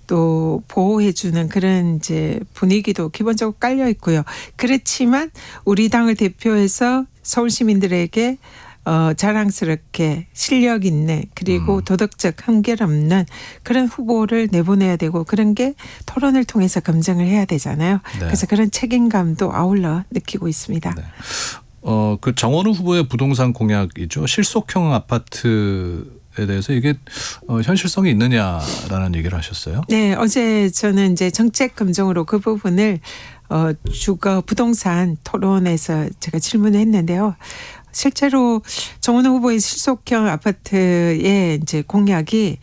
또 보호해주는 그런 이제 분위기도 기본적으로 깔려 있고요. 그렇지만 우리 당을 대표해서 서울 시민들에게 자랑스럽게 실력 있는 그리고 도덕적 한결 없는 그런 후보를 내보내야 되고 그런 게 토론을 통해서 검증을 해야 되잖아요. 네. 그래서 그런 책임감도 아울러 느끼고 있습니다. 네. 그 정원우 후보의 부동산 공약이죠. 실속형 아파트에 대해서 이게 현실성이 있느냐라는 얘기를 하셨어요. 네, 어제 저는 이제 정책 검증으로 그 부분을 주거 부동산 토론에서 제가 질문을 했는데요. 실제로 정원호 후보의 실속형 아파트의 이제 공약이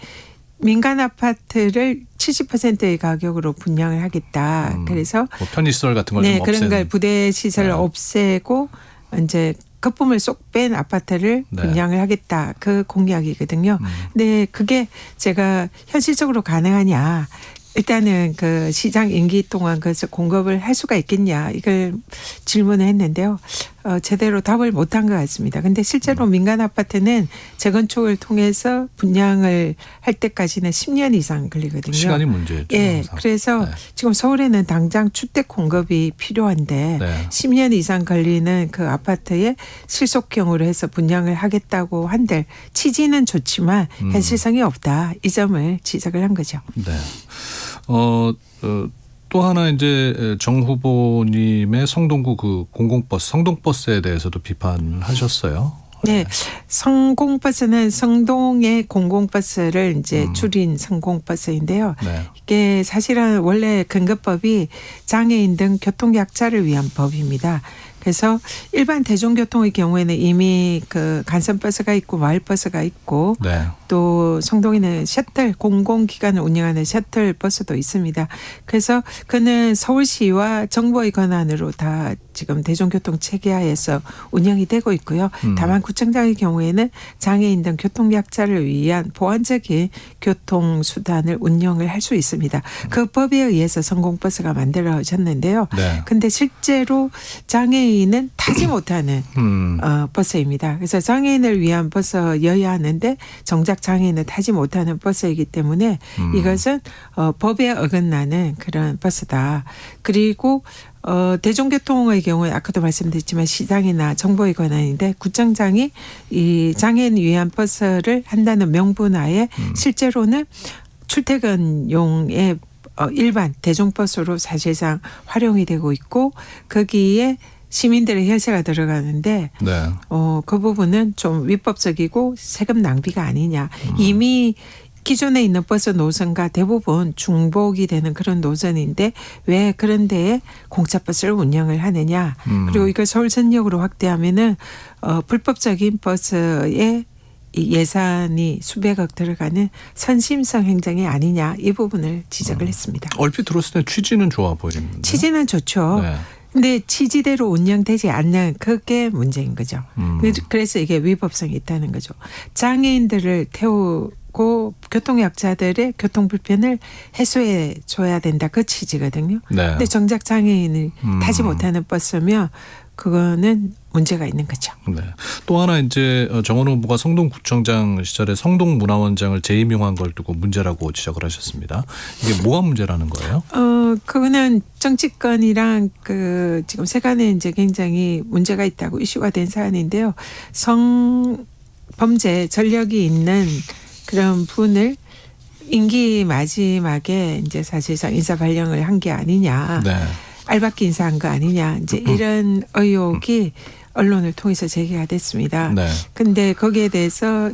민간 아파트를 70%의 가격으로 분양을 하겠다. 그래서 뭐 편의시설 같은 걸 네, 좀 그런 없애는. 걸 부대 시설을 네. 없애고 이제 거품을 쏙 뺀 아파트를 네. 분양을 하겠다. 그 공약이거든요. 근데 그게 제가 현실적으로 가능하냐. 일단은 그 시장 임기 동안 그래서 공급을 할 수가 있겠냐 이걸 질문을 했는데요. 제대로 답을 못한 것 같습니다. 근데 실제로 민간 아파트는 재건축을 통해서 분양을 할 때까지는 10년 이상 걸리거든요. 시간이 문제죠. 예, 항상. 그래서 네. 지금 서울에는 당장 주택 공급이 필요한데 네. 10년 이상 걸리는 그 아파트에 실속형으로 해서 분양을 하겠다고 한들 취지는 좋지만 현실성이 없다. 이 점을 지적을 한 거죠. 네. 또 하나 이제 정 후보님의 성동구 그 공공버스, 성동버스에 대해서도 비판을 하셨어요. 네, 성공버스는 성동의 공공버스를 이제 줄인 성공버스인데요. 네. 이게 사실은 원래 근거법이 장애인 등 교통약자를 위한 법입니다. 그래서 일반 대중교통의 경우에는 이미 그 간선버스가 있고 마을버스가 있고 네. 또 성동에는 셔틀 공공기관을 운영하는 셔틀 버스도 있습니다. 그래서 그는 서울시와 정부의 권한으로 다 지금 대중교통 체계하에서 운영이 되고 있고요. 다만 구청장의 경우에는 장애인 등 교통약자를 위한 보완적인 교통수단을 운영을 할 수 있습니다. 그 법에 의해서 성공버스가 만들어졌는데요. 네. 근데 실제로 장애인은 타지 못하는 버스입니다. 그래서 장애인을 위한 버스여야 하는데 정작 장애인은 타지 못하는 버스이기 때문에 이것은 법에 어긋나는 그런 버스다. 그리고 대중교통의 경우에 아까도 말씀드렸지만 시장이나 정부의 권한인데 구청장이 이 장애인 위한 버스를 한다는 명분하에 실제로는 출퇴근용의 일반 대중버스로 사실상 활용이 되고 있고 거기에 시민들의 혈세가 들어가는데 네. 그 부분은 좀 위법적이고 세금 낭비가 아니냐. 이미 기존에 있는 버스 노선과 대부분 중복이 되는 그런 노선인데 왜 그런 데에 공짜버스를 운영을 하느냐. 그리고 이걸 서울 전역으로 확대하면은 불법적인 버스에 이 예산이 수백억 들어가는 선심성 행정이 아니냐. 이 부분을 지적을 했습니다. 얼핏 들었을 때 취지는 좋아 보이는데. 취지는 좋죠. 네. 근데 취지대로 운영되지 않는 그게 문제인 거죠. 그래서 이게 위법성이 있다는 거죠. 장애인들을 태우고 교통약자들의 교통불편을 해소해 줘야 된다. 그 취지거든요. 네. 근데 정작 장애인을 타지 못하는 버스면 그거는 문제가 있는 거죠. 네. 또 하나 이제 정원호 후보가 성동구청장 시절에 성동문화원장을 재임용한 걸 두고 문제라고 지적을 하셨습니다. 이게 뭐가 문제라는 거예요? 그거는 정치권이랑 그 지금 세간에 이제 굉장히 문제가 있다고 이슈가 된 사안인데요. 성범죄 전력이 있는 그런 분을 임기 마지막에 이제 사실상 인사 발령을 한 게 아니냐. 네. 알박기 인사한 거 아니냐 이제 이런 의혹이 언론을 통해서 제기가 됐습니다. 네. 근데 거기에 대해서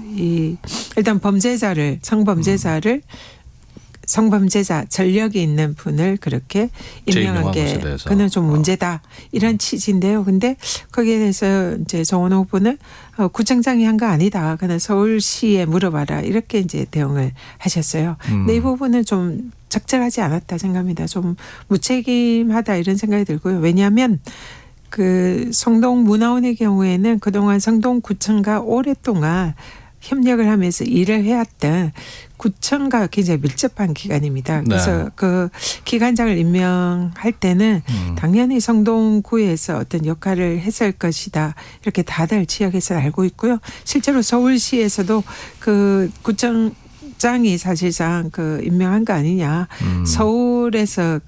일단 성범죄자 전력이 있는 분을 그렇게 임명한 게 그는 좀 문제다 이런 취지인데요. 근데 거기에 대해서 이제 정원호 후보는 구청장이 한 거 아니다. 그는 서울시에 물어봐라 이렇게 이제 대응을 하셨어요. 근데 이 부분은 좀 적절하지 않았다 생각합니다. 좀 무책임하다 이런 생각이 들고요. 왜냐하면 그 성동문화원의 경우에는 그동안 성동구청과 오랫동안 협력을 하면서 일을 해왔던 구청과 굉장히 밀접한 기관입니다. 그래서 네. 그 기관장을 임명할 때는 당연히 성동구에서 어떤 역할을 했을 것이다. 이렇게 다들 지역에서 알고 있고요. 실제로 서울시에서도 그 구청장이 사실상 그 임명한 거 아니냐. 서울시에서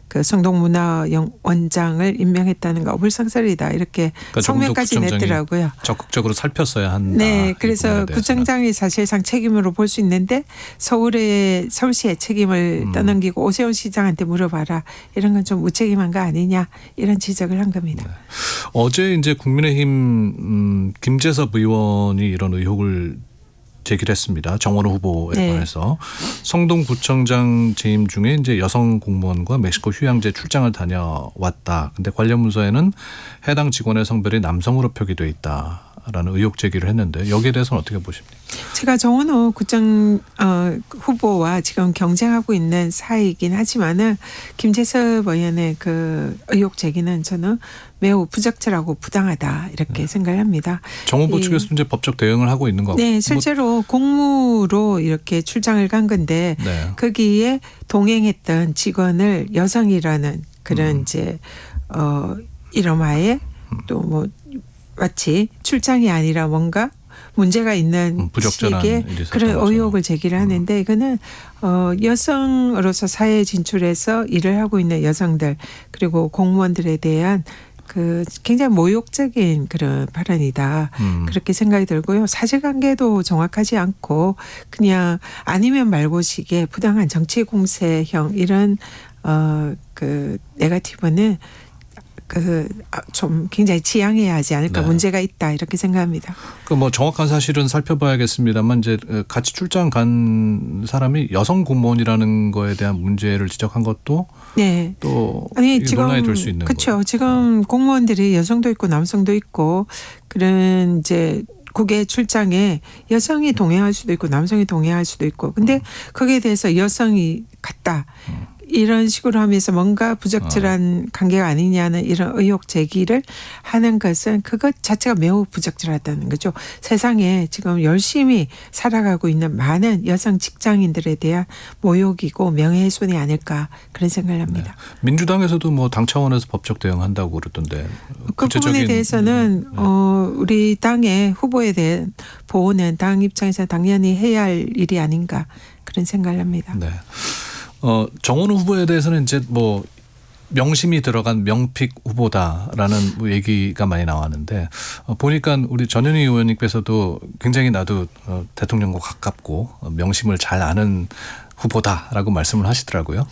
그 성동문화원장을 임명했다는 거 어불성설이다 이렇게 그러니까 성명까지 냈더라고요. 적극적으로 살폈어야 한다. 네, 그래서 구청장이 사실상 책임으로 볼 수 있는데 서울시의 책임을 떠넘기고 오세훈 시장한테 물어봐라 이런 건 좀 무책임한 거 아니냐 이런 지적을 한 겁니다. 네. 어제 이제 국민의힘 김재섭 의원이 이런 의혹을 제기를 했습니다. 정원호 후보에 네. 관해서 성동구청장 재임 중에 이제 여성 공무원과 멕시코 휴양지 출장을 다녀왔다. 근데 관련 문서에는 해당 직원의 성별이 남성으로 표기돼 있다라는 의혹 제기를 했는데 여기에 대해서는 어떻게 보십니까? 제가 정원호 구청 후보와 지금 경쟁하고 있는 사이이긴 하지만은 김재섭 의원의 그 의혹 제기는 저는 매우 부적절하고 부당하다 이렇게 생각을 합니다. 정 후보 측에서 이제 법적 대응을 하고 있는 거고. 네, 실제로 공무로 이렇게 출장을 간 건데 네. 거기에 동행했던 직원을 여성이라는 그런 이제 이름하에 또 뭐 마치 출장이 아니라 뭔가 문제가 있는 식의 그런 의혹을 제기를 하는데 이거는 여성으로서 사회에 진출해서 일을 하고 있는 여성들 그리고 공무원들에 대한 그 굉장히 모욕적인 그런 발언이다. 그렇게 생각이 들고요. 사실관계도 정확하지 않고 그냥 아니면 말고식의 부당한 정치 공세형 이런 그 네거티브는 좀 굉장히 지양해야 하지 않을까. 네. 문제가 있다 이렇게 생각합니다. 그 뭐 정확한 사실은 살펴봐야겠습니다만 이제 같이 출장 간 사람이 여성 공무원이라는 거에 대한 문제를 지적한 것도 네. 또 아니 지금 논란이 될 수 있는 그렇죠. 거예요. 지금 공무원들이 여성도 있고 남성도 있고 그런 이제 국외 출장에 여성이 동행할 수도 있고 남성이 동행할 수도 있고 근데 거기에 대해서 여성이 갔다. 이런 식으로 하면서 뭔가 부적절한 관계가 아니냐는 이런 의혹 제기를 하는 것은 그것 자체가 매우 부적절하다는 거죠. 세상에 지금 열심히 살아가고 있는 많은 여성 직장인들에 대한 모욕이고 명예훼손이 아닐까 그런 생각을 합니다. 네. 민주당에서도 뭐 당 차원에서 법적 대응한다고 그러던데 그 부분에 대해서는 우리 당의 후보에 대한 보호는 당 입장에서 당연히 해야 할 일이 아닌가 그런 생각을 합니다. 네. 정원호 후보에 대해서는 이제 뭐 명심이 들어간 명픽 후보다라는 뭐 얘기가 많이 나왔는데 보니까 우리 전현희 의원님께서도 굉장히 나도 대통령과 가깝고 명심을 잘 아는 후보다라고 말씀을 하시더라고요.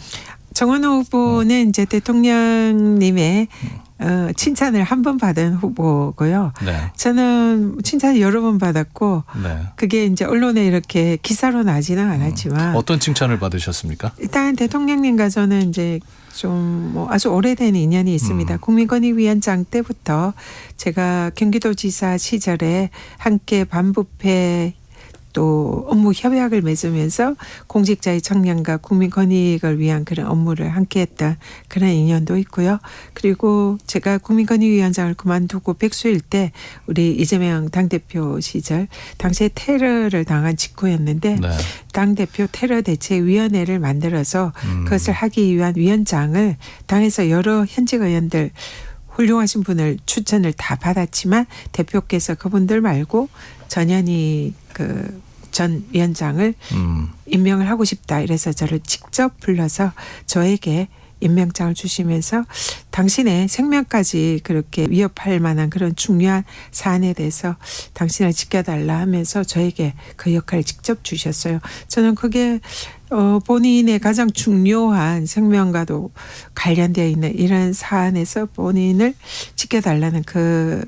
정원호 후보는 이제 대통령님의 칭찬을 한 번 받은 후보고요. 네. 저는 칭찬을 여러 번 받았고 네. 그게 이제 언론에 이렇게 기사로 나지는 않았지만 어떤 칭찬을 받으셨습니까? 일단 대통령님과 저는 이제 좀 뭐 아주 오래된 인연이 있습니다. 국민권익위원장 때부터 제가 경기도지사 시절에 함께 반부패 또 업무 협약을 맺으면서 공직자의 청년과 국민 권익을 위한 그런 업무를 함께했던 그런 인연도 있고요. 그리고 제가 국민권익위원장을 그만두고 백수일 때 우리 이재명 당대표 시절 당시에 테러를 당한 직후였는데 네. 당대표 테러대책위원회를 만들어서 그것을 하기 위한 위원장을 당에서 여러 현직 의원들 훌륭하신 분을 추천을 다 받았지만 대표께서 그분들 말고 전현희 전 위원장을 임명을 하고 싶다. 이래서 저를 직접 불러서 저에게 임명장을 주시면서 당신의 생명까지 그렇게 위협할 만한 그런 중요한 사안에 대해서 당신을 지켜달라 하면서 저에게 그 역할을 직접 주셨어요. 저는 그게 본인의 가장 중요한 생명과도 관련되어 있는 이런 사안에서 본인을 지켜달라는 그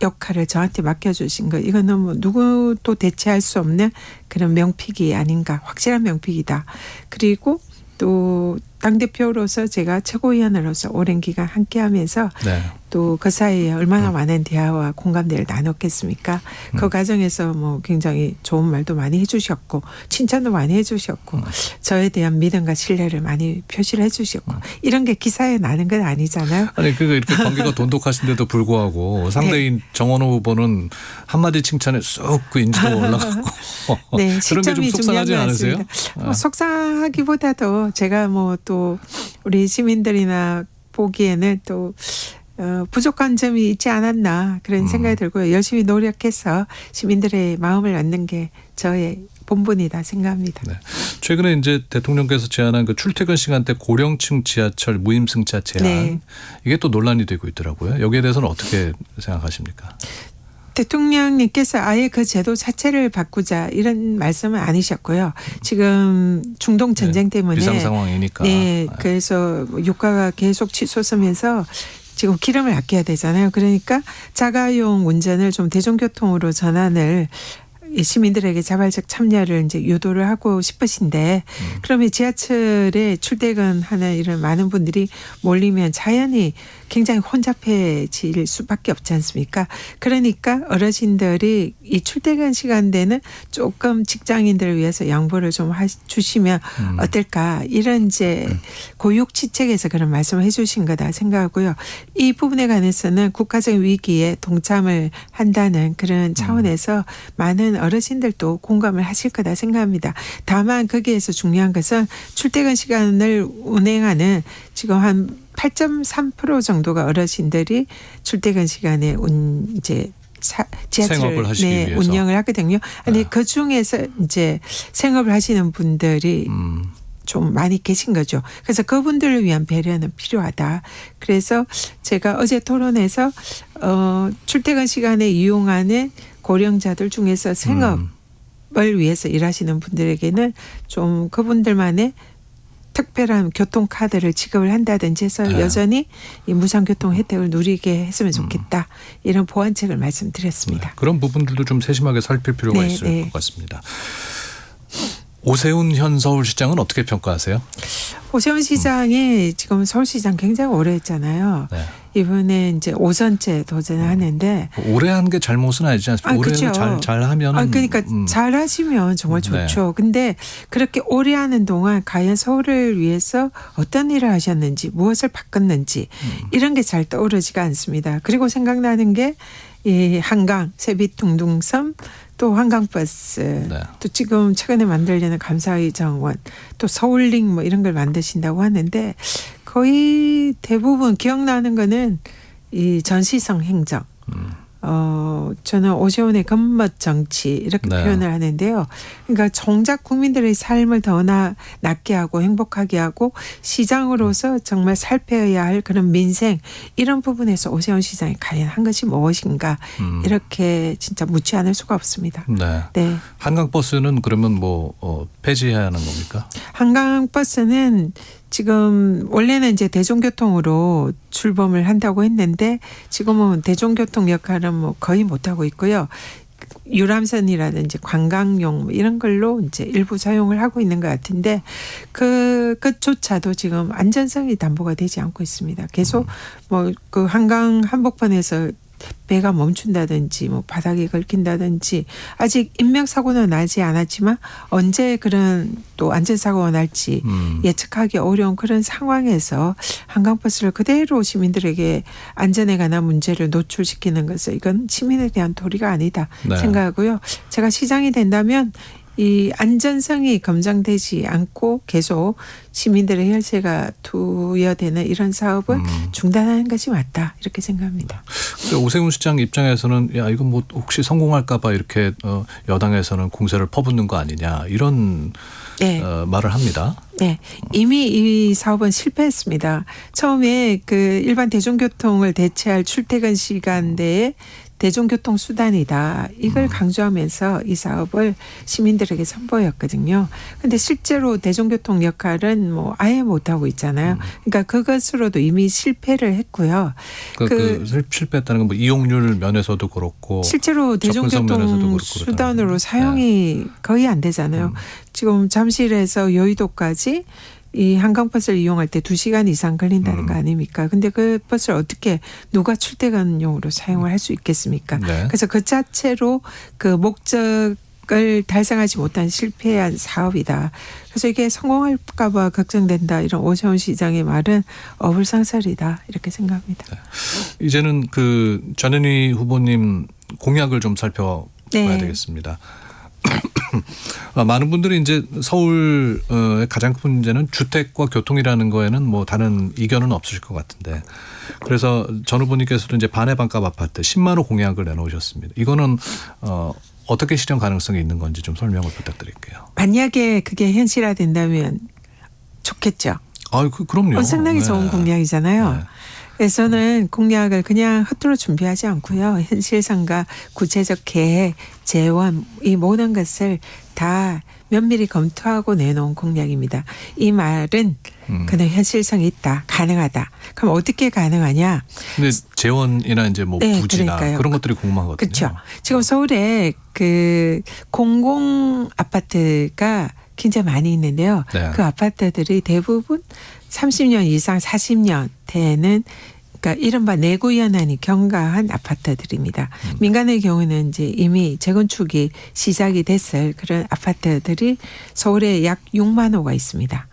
역할을 저한테 맡겨주신 거, 이건 너무 누구도 대체할 수 없는 그런 명픽이 아닌가, 확실한 명픽이다. 그리고 또 당대표로서 제가 최고위원으로서 오랜 기간 함께하면서 네. 또 그 사이에 얼마나 많은 대화와 공감대를 나눴겠습니까? 그 과정에서 뭐 굉장히 좋은 말도 많이 해주셨고 칭찬도 많이 해주셨고 저에 대한 믿음과 신뢰를 많이 표시를 해주셨고 이런 게 기사에 나는 건 아니잖아요. 아니 이렇게 관계가 돈독하신데도 불구하고 상대인 네. 정원호 후보는 한마디 칭찬에 쑥 그 인지도가 올라가고 네, 그런 게 좀 시점이 속상하지 중요한 것 않으세요? 같습니다. 속상하기보다도 제가 뭐 또 우리 시민들이나 보기에는 또 부족한 점이 있지 않았나 그런 생각이 들고요. 열심히 노력해서 시민들의 마음을 얻는 게 저의 본분이다 생각합니다. 네. 최근에 이제 대통령께서 제안한 그 출퇴근 시간대 고령층 지하철 무임승차 제한 네. 이게 또 논란이 되고 있더라고요. 여기에 대해서는 어떻게 생각하십니까? 대통령님께서 아예 그 제도 자체를 바꾸자 이런 말씀은 아니셨고요. 지금 중동 전쟁 때문에 비상 상황이니까. 네, 그래서 유가가 계속 치솟으면서 지금 기름을 아껴야 되잖아요. 그러니까 자가용 운전을 좀 대중교통으로 전환을 시민들에게 자발적 참여를 이제 유도를 하고 싶으신데 그러면 지하철에 출퇴근하는 이런 많은 분들이 몰리면 자연히 굉장히 혼잡해질 수밖에 없지 않습니까? 그러니까 어르신들이 이 출퇴근 시간대는 조금 직장인들을 위해서 양보를 좀 주시면 어떨까 이런 이제 고육지책에서 그런 말씀을 해주신 거다 생각하고요. 이 부분에 관해서는 국가적 위기에 동참을 한다는 그런 차원에서 많은 어르신들도 공감을 하실 거다 생각합니다. 다만 거기에서 중요한 것은 출퇴근 시간을 운행하는 지금 한 8.3% 정도가 어르신들이 출퇴근 시간에 이제 지하철을 네, 운영을 하거든요. 근데 그 중에서 이제 생업을 하시는 분들이 좀 많이 계신 거죠. 그래서 그분들을 위한 배려는 필요하다. 그래서 제가 어제 토론에서 출퇴근 시간에 이용하는 고령자들 중에서 생업을 위해서 일하시는 분들에게는 좀 그분들만의 특별한 교통카드를 지급을 한다든지 해서 여전히 이 무상교통 혜택을 누리게 했으면 좋겠다. 이런 보완책을 말씀드렸습니다. 네, 그런 부분들도 좀 세심하게 살필 필요가 있을 것 같습니다. 오세훈 현 서울시장은 어떻게 평가하세요? 오세훈 시장이 지금 서울시장 굉장히 오래 했잖아요. 네. 이번에 이제 5선째 도전을 하는데 오래 한 게 잘못은 아니지 않습니까? 올해는 그렇죠. 잘 하면은 그러니까 잘 하시면 정말 좋죠. 근데 그렇게 오래 하는 동안 과연 서울을 위해서 어떤 일을 하셨는지 무엇을 바꿨는지 이런 게 잘 떠오르지가 않습니다. 그리고 생각나는 게 이 한강, 세빛둥둥섬 또 한강버스 또 지금 최근에 만들려는 감사의 정원 또 서울링 뭐 이런 걸 만드신다고 하는데 거의 대부분 기억나는 거는 이 전시성 행정. 저는 오세훈의 겉멋 정치 이렇게 표현을 하는데요. 그러니까 정작 국민들의 삶을 더 낫게 하고 행복하게 하고 시장으로서 정말 살펴야 할 그런 민생 이런 부분에서 오세훈 시장이 과연 한 것이 무엇인가 이렇게 진짜 묻지 않을 수가 없습니다. 네. 한강버스는 그러면 뭐 폐지해야 하는 겁니까? 한강버스는 지금 원래는 이제 대중교통으로 출범을 한다고 했는데 지금은 대중교통 역할은 뭐 거의 못 하고 있고요. 유람선이라든지 관광용 뭐 이런 걸로 이제 일부 사용을 하고 있는 것 같은데 그것조차도 지금 안전성이 담보가 되지 않고 있습니다. 계속 뭐 그 한강 한복판에서 배가 멈춘다든지 뭐 바닥에 걸킨다든지 아직 인명사고는 나지 않았지만 언제 그런 또 안전사고가 날지 예측하기 어려운 그런 상황에서 한강버스를 그대로 시민들에게 안전에 관한 문제를 노출시키는 것은 이건 시민에 대한 도리가 아니다 생각하고요. 제가 시장이 된다면 이 안전성이 검증되지 않고 계속 시민들의 혈세가 투여되는 이런 사업은 중단하는 것이 맞다 이렇게 생각합니다. 오세훈 시장 입장에서는 야 이건 뭐 혹시 성공할까 봐 이렇게 여당에서는 공세를 퍼붓는 거 아니냐 이런 네. 말을 합니다. 네, 이미 이 사업은 실패했습니다. 처음에 그 일반 대중교통을 대체할 출퇴근 시간대에 대중교통 수단이다. 이걸 강조하면서 이 사업을 시민들에게 선보였거든요. 근데 실제로 대중교통 역할은 뭐 아예 못하고 있잖아요. 그러니까 그것으로도 이미 실패를 했고요. 그 실패했다는 건 뭐 이용률 면에서도 그렇고 실제로 접근성 면에서도 대중교통 그렇고 수단으로 사용이 거의 안 되잖아요. 지금 잠실에서 여의도까지 이 한강버스를 이용할 때 2시간 이상 걸린다는 거 아닙니까? 근데 그 버스를 어떻게 누가 출퇴근용으로 사용을 할 수 있겠습니까? 네. 그래서 그 자체로 그 목적을 달성하지 못한 실패한 사업이다. 그래서 이게 성공할까 봐 걱정된다. 이런 오세훈 시장의 말은 어불상설이다. 이렇게 생각합니다. 이제는 그 전현희 후보님 공약을 좀 살펴봐야 네. 되겠습니다. 많은 분들이 이제 서울의 가장 큰 문제는 주택과 교통이라는 거에는 뭐 다른 이견은 없으실 것 같은데, 그래서 전 후보님께서도 이제 반의 반값 아파트 10만 호 공약을 내놓으셨습니다. 이거는 어떻게 실현 가능성이 있는 건지 좀 설명을 부탁드릴게요. 만약에 그게 현실화된다면 좋겠죠. 그럼요. 상당히 좋은 공약이잖아요. 네. 그래서 저는 공약을 그냥 헛으로 준비하지 않고요. 현실성과 구체적 계획, 재원 이 모든 것을 다 면밀히 검토하고 내놓은 공약입니다. 이 말은 그는 현실성이 있다, 가능하다. 그럼 어떻게 가능하냐? 근데 재원이나 이제 뭐 네, 부지나 그러니까요. 그런 것들이 궁금하거든요. 그렇죠. 지금 서울에 그 공공 아파트가 굉장히 많이 있는데요. 네. 그 아파트들이 대부분 30년 이상 40년 되는 그러니까 이른바 내구연한이 경과한 아파트들입니다. 민간의 경우는 이제 이미 재건축이 시작이 됐을 그런 아파트들이 서울에 약 6만 호가 있습니다.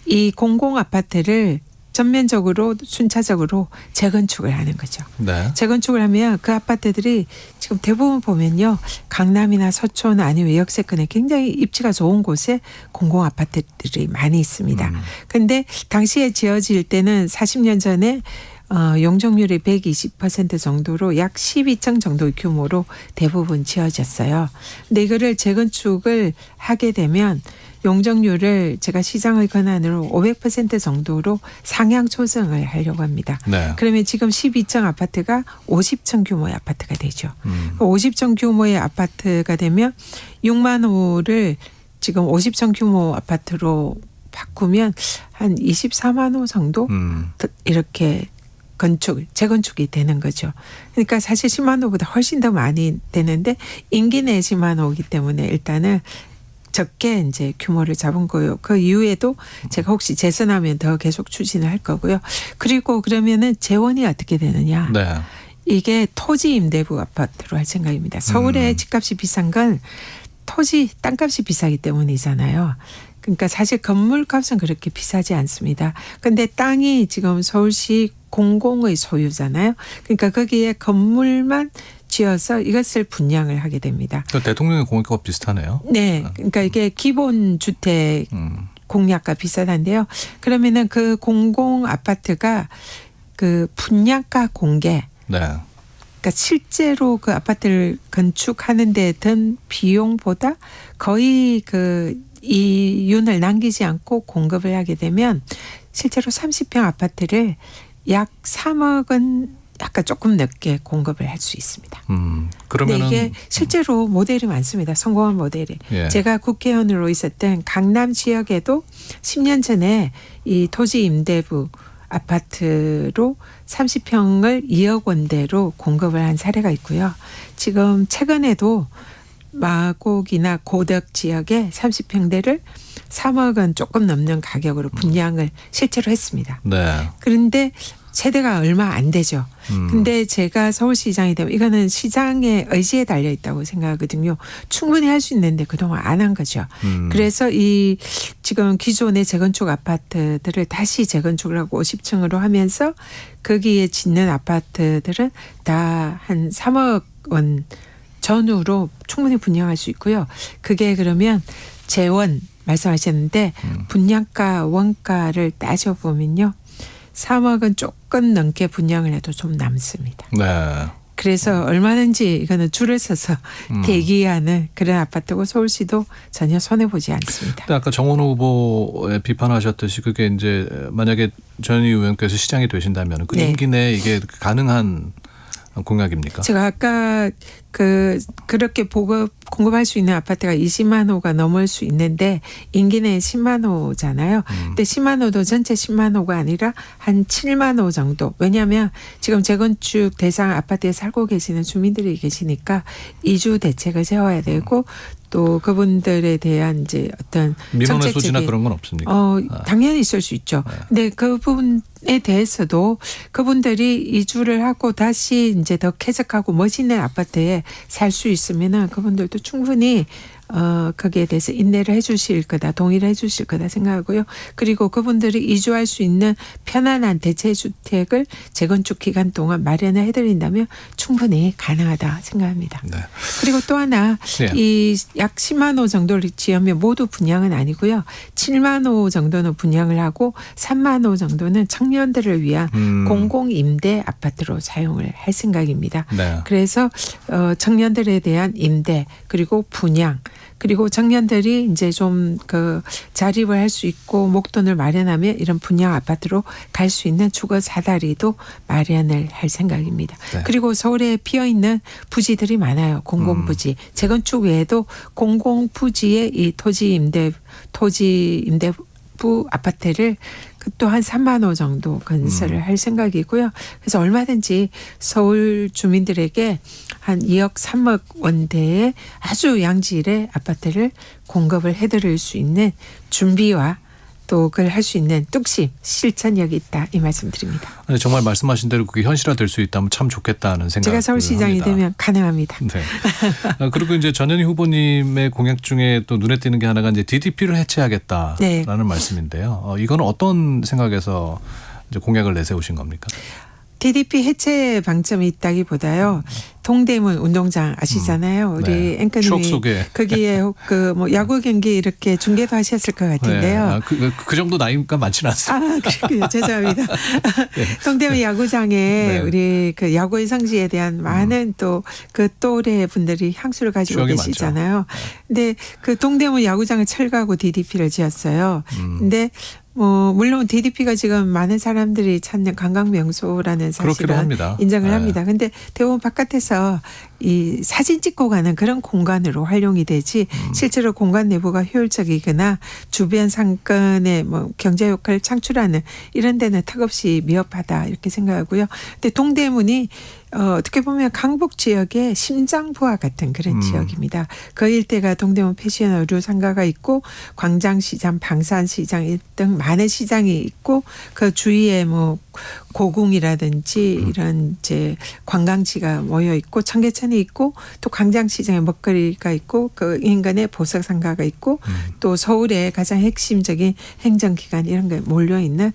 이 공공 아파트를 전면적으로 순차적으로 재건축을 하는 거죠. 네. 재건축을 하면 그 아파트들이 지금 대부분 보면요. 강남이나 서촌 아니면 역세권에 굉장히 입지가 좋은 곳에 공공 아파트들이 많이 있습니다. 그런데 당시에 지어질 때는 40년 전에 용적률이 120% 정도로 약 12층 정도 규모로 대부분 지어졌어요. 근데 이거를 재건축을 하게 되면 용적률을 제가 시장의 권한으로 500% 정도로 상향 조정을 하려고 합니다. 네. 그러면 지금 12층 아파트가 50층 규모의 아파트가 되죠. 50층 규모의 아파트가 되면 6만 호를 지금 50층 규모 아파트로 바꾸면 한 24만 호 정도 이렇게 재건축이 되는 거죠. 그러니까 사실 10만 호보다 훨씬 더 많이 되는데 임기 내 10만 호이기 때문에 일단은 적게 이제 규모를 잡은 거예요. 그 이후에도 제가 혹시 재선하면 더 계속 추진을 할 거고요. 그리고 그러면은 재원이 어떻게 되느냐. 네. 이게 토지 임대부 아파트로 할 생각입니다. 서울의 집값이 비싼 건 토지 땅값이 비싸기 때문이잖아요. 그러니까 사실 건물값은 그렇게 비싸지 않습니다. 그런데 땅이 지금 서울시 공공의 소유잖아요. 그러니까 거기에 건물만 지어서 이것을 분양을 하게 됩니다. 대통령의 공약과 비슷하네요. 네. 그러니까 이게 기본 주택 공약과 비슷한데요. 그러면은 그 공공 아파트가 그 분양가 공개. 네. 그러니까 실제로 그 아파트를 건축하는 데 든 비용보다 거의 그 이윤을 남기지 않고 공급을 하게 되면 실제로 30평 아파트를 약 3억 원 약간 조금 늦게 공급을 할 수 있습니다. 그러면은 이게 실제로 모델이 많습니다. 성공한 모델이. 예. 제가 국회의원으로 있었던 강남 지역에도 10년 전에 이 토지 임대부 아파트로 30평을 2억 원대로 공급을 한 사례가 있고요. 지금 최근에도 마곡이나 고덕 지역에 30평대를 3억 원 조금 넘는 가격으로 분양을 실제로 했습니다. 네. 그런데 세대가 얼마 안 되죠. 근데 제가 서울시장이 되면 이거는 시장의 의지에 달려 있다고 생각하거든요. 충분히 할 수 있는데 그동안 안 한 거죠. 그래서 이 지금 기존의 재건축 아파트들을 다시 재건축을 하고 50층으로 하면서 거기에 짓는 아파트들은 다 한 3억 원 전후로 충분히 분양할 수 있고요. 그게 그러면 재원 말씀하셨는데 분양가 원가를 따져보면요. 3억은 조금 넘게 분양을 해도 좀 남습니다. 네. 그래서 얼마든지 이거는 줄을 서서 대기하는 그런 아파트고 서울시도 전혀 손해보지 않습니다. 근데 아까 정원 후보에 비판하셨듯이 그게 이제 만약에 전 의원께서 시장이 되신다면 그 네. 임기 내에 이게 가능한 공약입니까? 제가 아까 그렇게 공급할 수 있는 아파트가 20만 호가 넘을 수 있는데 임기 내에 10만 호잖아요. 근데 10만 호도 전체 10만 호가 아니라 한 7만 호 정도. 왜냐하면 지금 재건축 대상 아파트에 살고 계시는 주민들이 계시니까 이주 대책을 세워야 되고 또 그분들에 대한 이제 어떤 민원의 소지나 정책적인 그런 건 없습니까? 당연히 있을 수 있죠. 근데 그 부분에 대해서도 그분들이 이주를 하고 다시 이제 더 쾌적하고 멋있는 아파트에 살 수 있으면은 그분들도 충분히 거기에 대해서 인내를 해 주실 거다, 동의를 해 주실 거다 생각하고요. 그리고 그분들이 이주할 수 있는 편안한 대체주택을 재건축 기간 동안 마련을 해드린다면 충분히 가능하다 생각합니다. 네. 그리고 또 하나 네. 이 약 10만 호 정도를 지으면 모두 분양은 아니고요. 7만 호 정도는 분양을 하고 3만 호 정도는 청년들을 위한 공공임대 아파트로 사용을 할 생각입니다. 네. 그래서 청년들에 대한 임대 그리고 분양 그리고 청년들이 이제 좀 자립을 할 수 있고 목돈을 마련하면 이런 분양 아파트로 갈 수 있는 주거 사다리도 마련을 할 생각입니다. 네. 그리고 서울에 비어 있는 부지들이 많아요. 공공부지. 재건축 외에도 공공부지의 이 토지 임대부 아파트를 또 한 3만 호 정도 건설을 할 생각이고요. 그래서 얼마든지 서울 주민들에게 한 2억 3억 원대의 아주 양질의 아파트를 공급을 해드릴 수 있는 준비와 또 그걸 할 수 있는 뚝심, 실천력이 있다 이 말씀드립니다. 아니, 정말 말씀하신 대로 그게 현실화될 수 있다면 참 좋겠다는 생각을 제가 서울시장이 합니다. 되면 가능합니다. 네. 그리고 이제 전현희 후보님의 공약 중에 또 눈에 띄는 게 하나가 이제 DDP를 해체하겠다라는 네. 말씀인데요. 이거는 어떤 생각에서 이제 공약을 내세우신 겁니까? DDP 해체 방점이 있다기보다요. 동대문 운동장 아시잖아요. 우리 네. 앵커님이 추억 속에. 거기에 뭐 야구 경기 이렇게 중계도 하셨을 것 같은데요. 네. 그 정도 나이가 많지는 않습니다. 그렇군요. 죄송합니다. 동대문 야구장에 네. 우리 그 야구의 성지에 대한 많은 또 그 또래 분들이 향수를 가지고 추억이 계시잖아요. 근데 그 동대문 야구장을 철거하고 DDP를 지었어요. 근데 물론 DDP가 지금 많은 사람들이 찾는 관광 명소라는 그렇기도 사실은 합니다. 인정을 네. 합니다. 근데 대부분 바깥에서 이 사진 찍고 가는 그런 공간으로 활용이 되지 실제로 공간 내부가 효율적이거나 주변 상권의 뭐 경제 효과를 창출하는 이런 데는 턱없이 미흡하다 이렇게 생각하고요. 근데 동대문이 어떻게 보면 강북 지역의 심장부와 같은 그런 지역입니다. 그 일대가 동대문 패션 의류 상가가 있고 광장시장, 방산시장 등 많은 시장이 있고 그 주위에 뭐 고궁이라든지 이런 이제 관광지가 모여 있고 청계천이 있고 또 광장시장에 먹거리가 있고 그 인근에 보석상가가 있고 또 서울의 가장 핵심적인 행정기관 이런 게 몰려 있는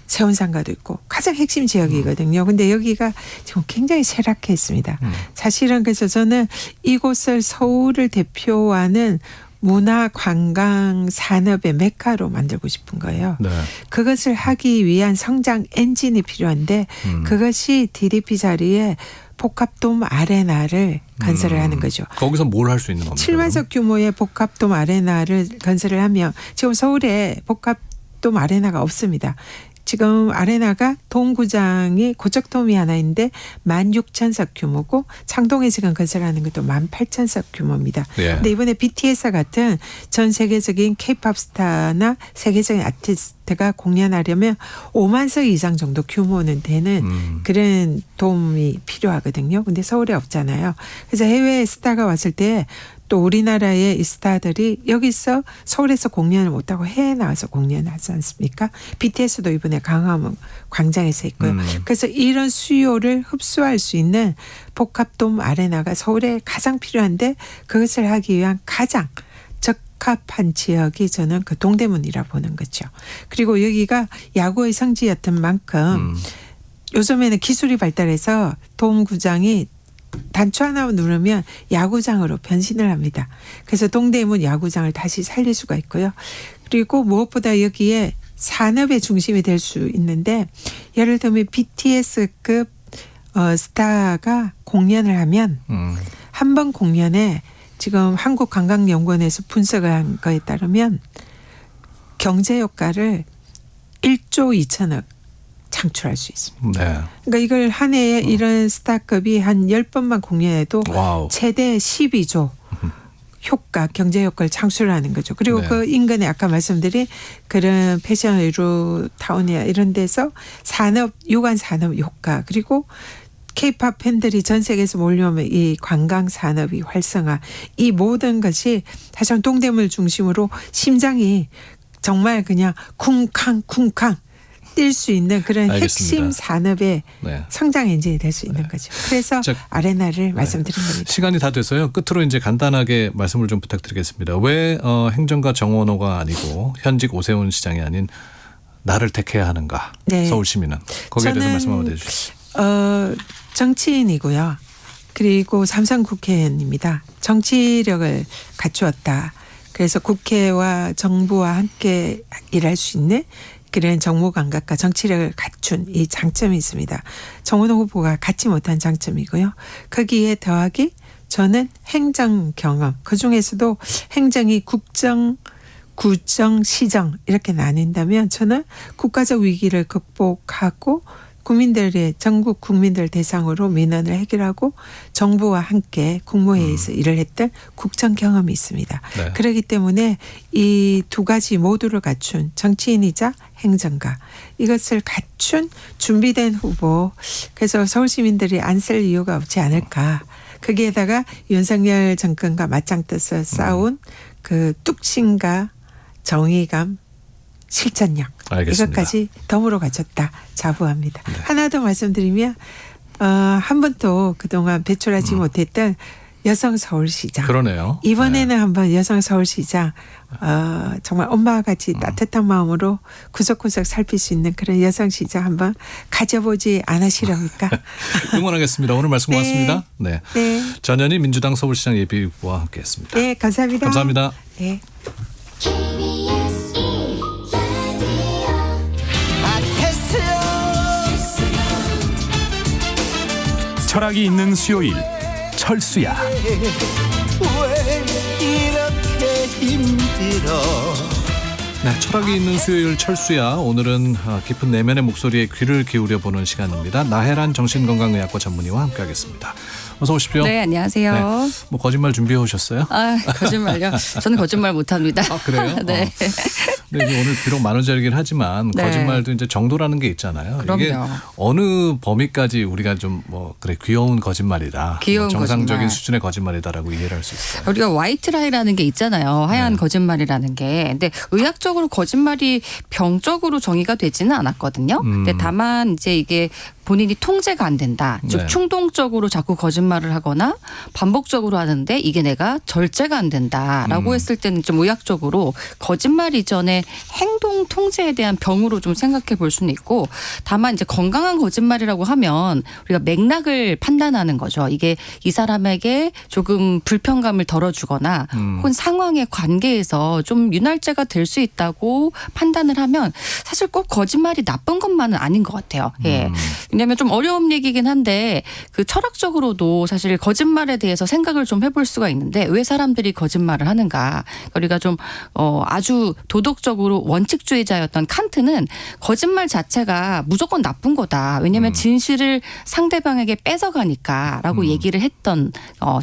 세운상가도 있고 가장 핵심 지역이거든요. 근데 여기가 지금 굉장히 쇠락해 있습니다. 사실은 그래서 저는 이곳을 서울을 대표하는 문화 관광 산업의 메카로 만들고 싶은 거예요. 네. 그것을 하기 위한 성장 엔진이 필요한데 그것이 DDP 자리에 복합돔 아레나를 건설을 하는 거죠. 거기서 뭘 할 수 있는 겁니까? 7만석 규모의 복합돔 아레나를 건설을 하면 지금 서울에 복합돔 아레나가 없습니다. 지금 아레나가 동구장이 고척돔이 하나 있는데 16,000석 규모고 창동에 지금 건설하는 것도 18,000석 규모입니다. 예. 근데 이번에 BTS 같은 전 세계적인 K-팝 스타나 세계적인 아티스트가 공연하려면 5만석 이상 정도 규모는 되는 그런 돔이 필요하거든요. 근데 서울에 없잖아요. 그래서 해외 스타가 왔을 때 또 우리나라의 이 스타들이 여기서 서울에서 공연을 못하고 해외에 나와서 공연하지 않습니까? BTS도 이번에 강화문 광장에서 했고요. 그래서 이런 수요를 흡수할 수 있는 복합돔 아레나가 서울에 가장 필요한데 그것을 하기 위한 가장 적합한 지역이 저는 그 동대문이라 보는 거죠. 그리고 여기가 야구의 성지였던 만큼 요즘에는 기술이 발달해서 돔구장이 단추 하나 누르면 야구장으로 변신을 합니다. 그래서 동대문 야구장을 다시 살릴 수가 있고요. 그리고 무엇보다 여기에 산업의 중심이 될 수 있는데 예를 들면 BTS급 스타가 공연을 하면 한 번 공연에 지금 한국관광연구원에서 분석을 한 거에 따르면 경제 효과를 1조 2천억 창출할 수 있습니다. 네. 그러니까 이걸 한 해에 이런 스타급이 한 10번만 공연해도 와우. 최대 12조 효과, 경제 효과를 창출하는 거죠. 그리고 네. 그 인근에 아까 말씀드린 그런 패션 의류 타운이나 이런 데서 산업, 유관 산업 효과, 그리고 K-팝 팬들이 전 세계에서 몰려오면 이 관광 산업이 활성화, 이 모든 것이 사실 동대문을 중심으로 심장이 정말 그냥 쿵쾅 뛸 수 있는 그런 알겠습니다. 핵심 산업의 네. 성장 엔진이 될 수 있는 거죠. 그래서 자, 아레나를 말씀드린 겁니다. 시간이 다 돼서요. 끝으로 이제 간단하게 말씀을 좀 부탁드리겠습니다. 왜 행정가 정원호가 아니고 현직 오세훈 시장이 아닌 나를 택해야 하는가? 네. 서울 시민은 거기에 대해서 저는, 말씀 한번 해주시죠. 정치인이고요. 그리고 삼선 국회의원입니다. 정치력을 갖추었다. 그래서 국회와 정부와 함께 일할 수 있는 그런 정무 감각과 정치력을 갖춘 이 장점이 있습니다. 정원호 후보가 갖지 못한 장점이고요. 거기에 더하기 저는 행정 경험, 그중에서도 행정이 국정, 구정, 시정 이렇게 나뉜다면 저는 국가적 위기를 극복하고 국민들의 전국 국민들 대상으로 민원을 해결하고 정부와 함께 국무회의에서 일을 했던 국정 경험이 있습니다. 네. 그렇기 때문에 이 두 가지 모두를 갖춘 정치인이자 행정가, 이것을 갖춘 준비된 후보, 그래서 서울 시민들이 안 쓸 이유가 없지 않을까. 거기에다가 윤석열 정권과 맞짱 떠서 싸운 그 뚝심과 정의감, 실천력, 알겠습니다. 이것까지 덤으로 갖췄다 자부합니다. 하나 더 말씀드리면 한 번도 그동안 배출하지 못했던 여성 서울시장. 그러네요. 이번에는 한번 여성 서울시장 정말 엄마와 같이 따뜻한 마음으로 구석구석 살필 수 있는 그런 여성시장 한번 가져보지 않으시렵니까? 응원하겠습니다. 오늘 말씀 네. 고맙습니다. 네. 네. 전현희 민주당 서울시장 예비후보와 함께했습니다. 네, 감사합니다. 감사합니다. 네. 철학이 있는 수요일 철수야. 네, 철학이 있는 수요일 철수야. 오늘은 깊은 내면의 목소리에 귀를 기울여보는 시간입니다. 나혜란 정신건강의학과 전문의와 함께하겠습니다. 어서 오십시오. 네, 안녕하세요. 네, 뭐 거짓말 준비해 오셨어요? 아, 거짓말요? 저는 거짓말 못합니다. 아, 그래요? 네. 근데 이제 오늘 비록 만우절이긴 하지만 네. 거짓말도 이제 정도라는 게 있잖아요. 그럼요. 이게 어느 범위까지 우리가 좀 뭐 그래 귀여운 거짓말이다, 귀여운 정상적인 거짓말. 수준의 거짓말이다라고 이해를 할 수 있어요. 우리가 화이트 라이라는 게 있잖아요. 하얀 네. 거짓말이라는 게. 근데 의학적으로 거짓말이 병적으로 정의가 되지는 않았거든요. 근데 다만 이제 이게 본인이 통제가 안 된다. 즉 네. 충동적으로 자꾸 거짓말을 하거나 반복적으로 하는데 이게 내가 절제가 안 된다라고 했을 때는 좀 의학적으로 거짓말 이전에 행동 통제에 대한 병으로 좀 생각해 볼 수는 있고, 다만 이제 건강한 거짓말이라고 하면 우리가 맥락을 판단하는 거죠. 이게 이 사람에게 조금 불편감을 덜어주거나 혹은 상황의 관계에서 좀 윤활제가 될 수 있다고 판단을 하면 사실 꼭 거짓말이 나쁜 것만은 아닌 것 같아요. 예. 왜냐하면 좀 어려운 얘기긴 한데 그 철학적으로도 사실 거짓말에 대해서 생각을 좀 해볼 수가 있는데 왜 사람들이 거짓말을 하는가. 우리가 좀 아주 도덕적으로 원칙주의자였던 칸트는 거짓말 자체가 무조건 나쁜 거다. 왜냐하면 진실을 상대방에게 뺏어가니까라고 얘기를 했던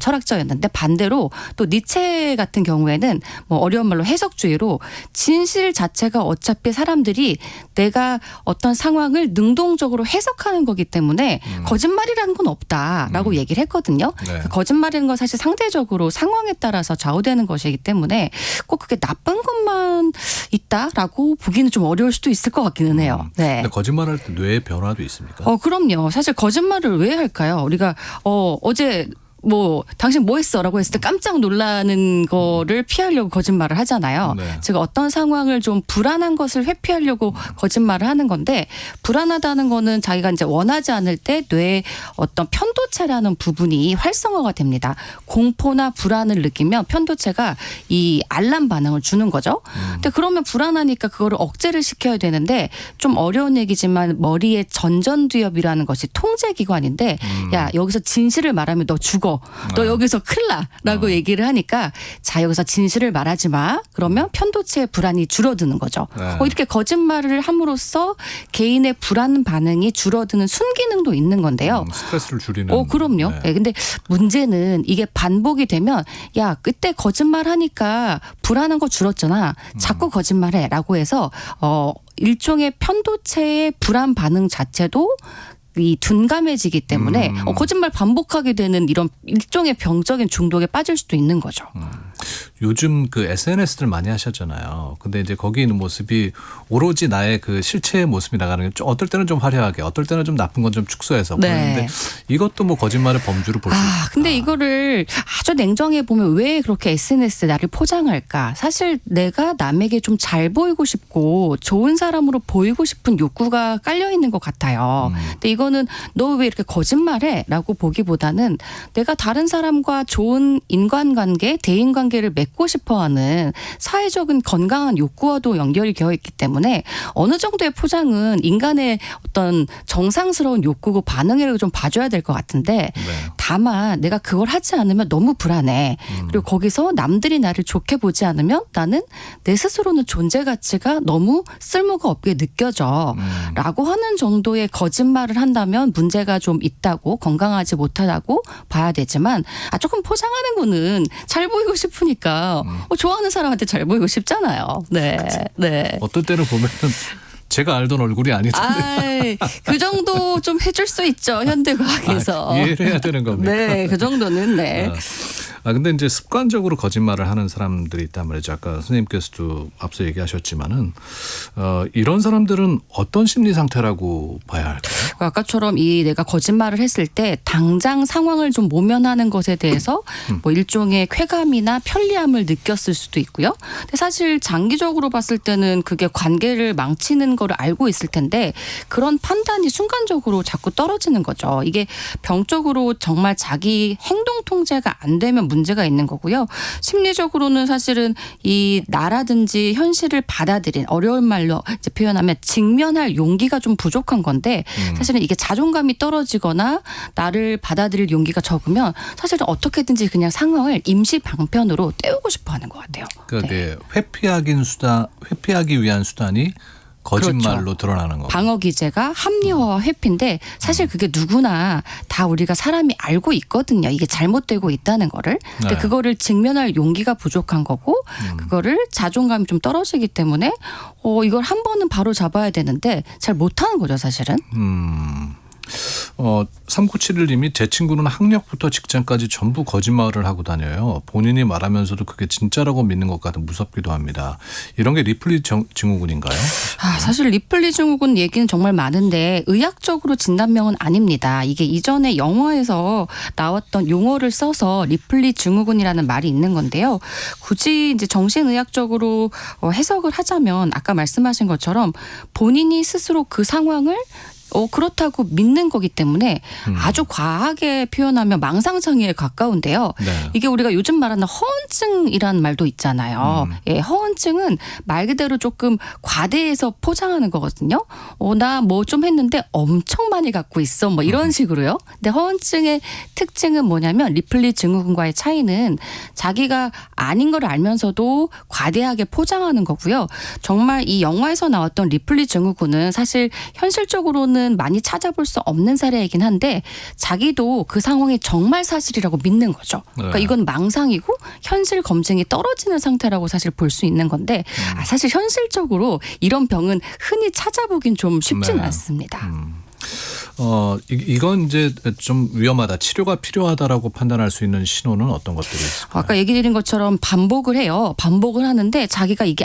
철학자였는데, 반대로 또 니체 같은 경우에는 뭐 어려운 말로 해석주의로 진실 자체가 어차피 사람들이 내가 어떤 상황을 능동적으로 해석하는 거기 때문에 거짓말이라는 건 없다라고 얘기를 했거든요. 네. 거짓말이라는 건 사실 상대적으로 상황에 따라서 좌우되는 것이기 때문에 꼭 그게 나쁜 것만 있다라고 보기는 좀 어려울 수도 있을 것 같기는 해요. 네. 근데 거짓말할 때 뇌의 변화도 있습니까? 그럼요. 사실 거짓말을 왜 할까요? 우리가 어제 뭐 당신 뭐 했어라고 했을 때 깜짝 놀라는 거를 피하려고 거짓말을 하잖아요. 네. 제가 어떤 상황을 좀 불안한 것을 회피하려고 거짓말을 하는 건데 불안하다는 거는 자기가 이제 원하지 않을 때 뇌에 어떤 편도체라는 부분이 활성화가 됩니다. 공포나 불안을 느끼면 편도체가 이 알람 반응을 주는 거죠. 근데 그러면 불안하니까 그거를 억제를 시켜야 되는데 좀 어려운 얘기지만 머리의 전전두엽이라는 것이 통제기관인데 야 여기서 진실을 말하면 너 죽어. 너 여기서 큰일 나라고 얘기를 하니까 자 여기서 진실을 말하지 마. 그러면 편도체의 불안이 줄어드는 거죠. 네. 이렇게 거짓말을 함으로써 개인의 불안 반응이 줄어드는 순기능도 있는 건데요. 스트레스를 줄이는. 그럼요. 네. 네, 근데 문제는 이게 반복이 되면 야 그때 거짓말하니까 불안한 거 줄었잖아. 자꾸 거짓말해라고 해서 일종의 편도체의 불안 반응 자체도 이 둔감해지기 때문에 거짓말 반복하게 되는 이런 일종의 병적인 중독에 빠질 수도 있는 거죠. 요즘 그 SNS들 많이 하셨잖아요. 근데 이제 거기 있는 모습이 오로지 나의 그 실체의 모습이 나가는 게 어떨 때는 좀 화려하게, 어떨 때는 좀 나쁜 건 좀 축소해서 보이는데 이것도 뭐 거짓말의 범주를 볼 수 있다. 근데 이거를 아주 냉정해 보면 왜 그렇게 SNS에 나를 포장할까? 사실 내가 남에게 좀 잘 보이고 싶고 좋은 사람으로 보이고 싶은 욕구가 깔려 있는 것 같아요. 근데 이거는 너 왜 이렇게 거짓말해? 라고 보기보다는 내가 다른 사람과 좋은 인간관계, 대인관계를 맺고 싶어하는 사회적인 건강한 욕구와도 연결이 되어 있기 때문에 어느 정도의 포장은 인간의 어떤 정상스러운 욕구고 반응이라고 좀 봐줘야 될 것 같은데 다만 내가 그걸 하지 않으면 너무 불안해. 그리고 거기서 남들이 나를 좋게 보지 않으면 나는 내 스스로는 존재 가치가 너무 쓸모가 없게 느껴져 라고 하는 정도의 거짓말을 한다면 문제가 좀 있다고 건강하지 못하다고 봐야 되지만 조금 포장하는 거는 잘 보이고 싶으니까 좋아하는 사람한테 잘 보이고 싶잖아요. 네. 네. 어떨 때는 보면은 제가 알던 얼굴이 아니던데. 그 정도 좀 해줄 수 있죠. 현대과학에서. 이해를 해야 되는 겁니까? 네. 그 정도는 네. 근데 이제 습관적으로 거짓말을 하는 사람들이 있단 말이죠. 아까 선생님께서도 앞서 얘기하셨지만은 이런 사람들은 어떤 심리 상태라고 봐야 할까요? 아까처럼 이 내가 거짓말을 했을 때 당장 상황을 좀 모면하는 것에 대해서 뭐 일종의 쾌감이나 편리함을 느꼈을 수도 있고요. 근데 사실 장기적으로 봤을 때는 그게 관계를 망치는 거를 알고 있을 텐데 그런 판단이 순간적으로 자꾸 떨어지는 거죠. 이게 병적으로 정말 자기 행동 통제가 안 되면 문제가 있는 거고요. 심리적으로는 사실은 이 나라든지 현실을 받아들인 어려운 말로 이제 표현하면 직면할 용기가 좀 부족한 건데 사실은 이게 자존감이 떨어지거나 나를 받아들일 용기가 적으면 사실은 어떻게든지 그냥 상황을 임시 방편으로 때우고 싶어 하는 것 같아요. 그러니까 네. 회피하기 위한 수단이 거짓말로 그렇죠. 드러나는 거고. 방어 기제가 합리화와 회피인데 사실 그게 누구나 다 우리가 사람이 알고 있거든요. 이게 잘못되고 있다는 거를. 근데 네. 그거를 직면할 용기가 부족한 거고 그거를 자존감이 좀 떨어지기 때문에 이걸 한 번은 바로 잡아야 되는데 잘 못하는 거죠 사실은. 3971님이 제 친구는 학력부터 직장까지 전부 거짓말을 하고 다녀요. 본인이 말하면서도 그게 진짜라고 믿는 것 같아 무섭기도 합니다. 이런 게 리플리 증후군인가요? 사실 리플리 증후군 얘기는 정말 많은데 의학적으로 진단명은 아닙니다. 이게 이전에 영화에서 나왔던 용어를 써서 리플리 증후군이라는 말이 있는 건데요. 굳이 이제 정신의학적으로 해석을 하자면 아까 말씀하신 것처럼 본인이 스스로 그 상황을 그렇다고 믿는 거기 때문에 아주 과하게 표현하면 망상장애에 가까운데요. 네. 이게 우리가 요즘 말하는 허언증이라는 말도 있잖아요. 예, 허언증은 말 그대로 조금 과대해서 포장하는 거거든요. 나 뭐 좀 했는데 엄청 많이 갖고 있어. 뭐 이런 식으로요. 근데 허언증의 특징은 뭐냐면 리플리 증후군과의 차이는 자기가 아닌 걸 알면서도 과대하게 포장하는 거고요. 정말 이 영화에서 나왔던 리플리 증후군은 사실 현실적으로는 많이 찾아볼 수 없는 사례이긴 한데 자기도 그 상황이 정말 사실이라고 믿는 거죠. 그러니까 이건 망상이고 현실 검증이 떨어지는 상태라고 사실 볼 수 있는 건데 사실 현실적으로 이런 병은 흔히 찾아보긴 좀 쉽지는 않습니다. 이건 이제 좀 위험하다, 치료가 필요하다라고 판단할 수 있는 신호는 어떤 것들이 있을까요? 아까 얘기 드린 것처럼 반복을 해요. 반복을 하는데 자기가 이게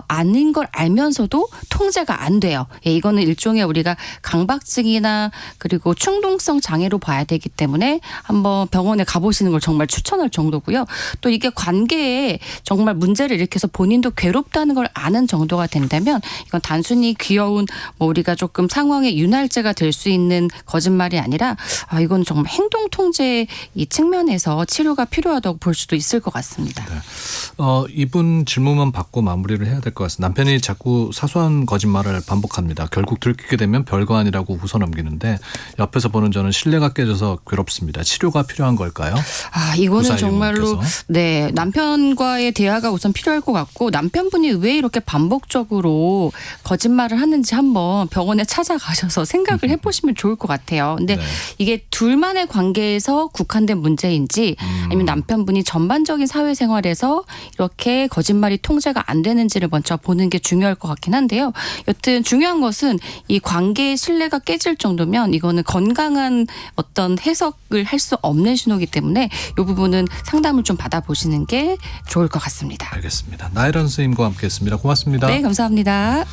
아닌 걸 알면서도 통제가 안 돼요. 예, 이거는 일종의 우리가 강박증이나 그리고 충동성 장애로 봐야 되기 때문에 한번 병원에 가보시는 걸 정말 추천할 정도고요. 또 이게 관계에 정말 문제를 일으켜서 본인도 괴롭다는 걸 아는 정도가 된다면 이건 단순히 귀여운 뭐 우리가 조금 상황의 윤활제가 될 수 있는 거짓말이 아니라 이건 정말 행동 통제 이 측면에서 치료가 필요하다고 볼 수도 있을 것 같습니다. 네. 이분 질문만 받고 마무리를 해야 될 것 같습니다. 남편이 자꾸 사소한 거짓말을 반복합니다. 결국 들키게 되면 별거 아니라고 웃어넘기는데 옆에서 보는 저는 신뢰가 깨져서 괴롭습니다. 치료가 필요한 걸까요? 이거는 정말로 네, 남편과의 대화가 우선 필요할 것 같고 남편분이 왜 이렇게 반복적으로 거짓말을 하는지 한번 병원에 찾아가셔서 생각을 해보시면 좋을 것 같아요. 근데 이게 둘만의 관계에서 국한된 문제인지 아니면 남편분이 전반적인 사회생활에서 이렇게 거짓말이 통제가 안 되는지를 먼저 보는 게 중요할 것 같긴 한데요. 여튼 중요한 것은 이 관계의 신뢰가 깨질 정도면 이거는 건강한 어떤 해석을 할 수 없는 신호이기 때문에 이 부분은 상담을 좀 받아보시는 게 좋을 것 같습니다. 알겠습니다. 나혜란 선생님과 함께했습니다. 고맙습니다. 네, 감사합니다.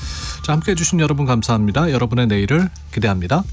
자, 함께해 주신 여러분 감사합니다. 여러분의 내일을 기대합니다.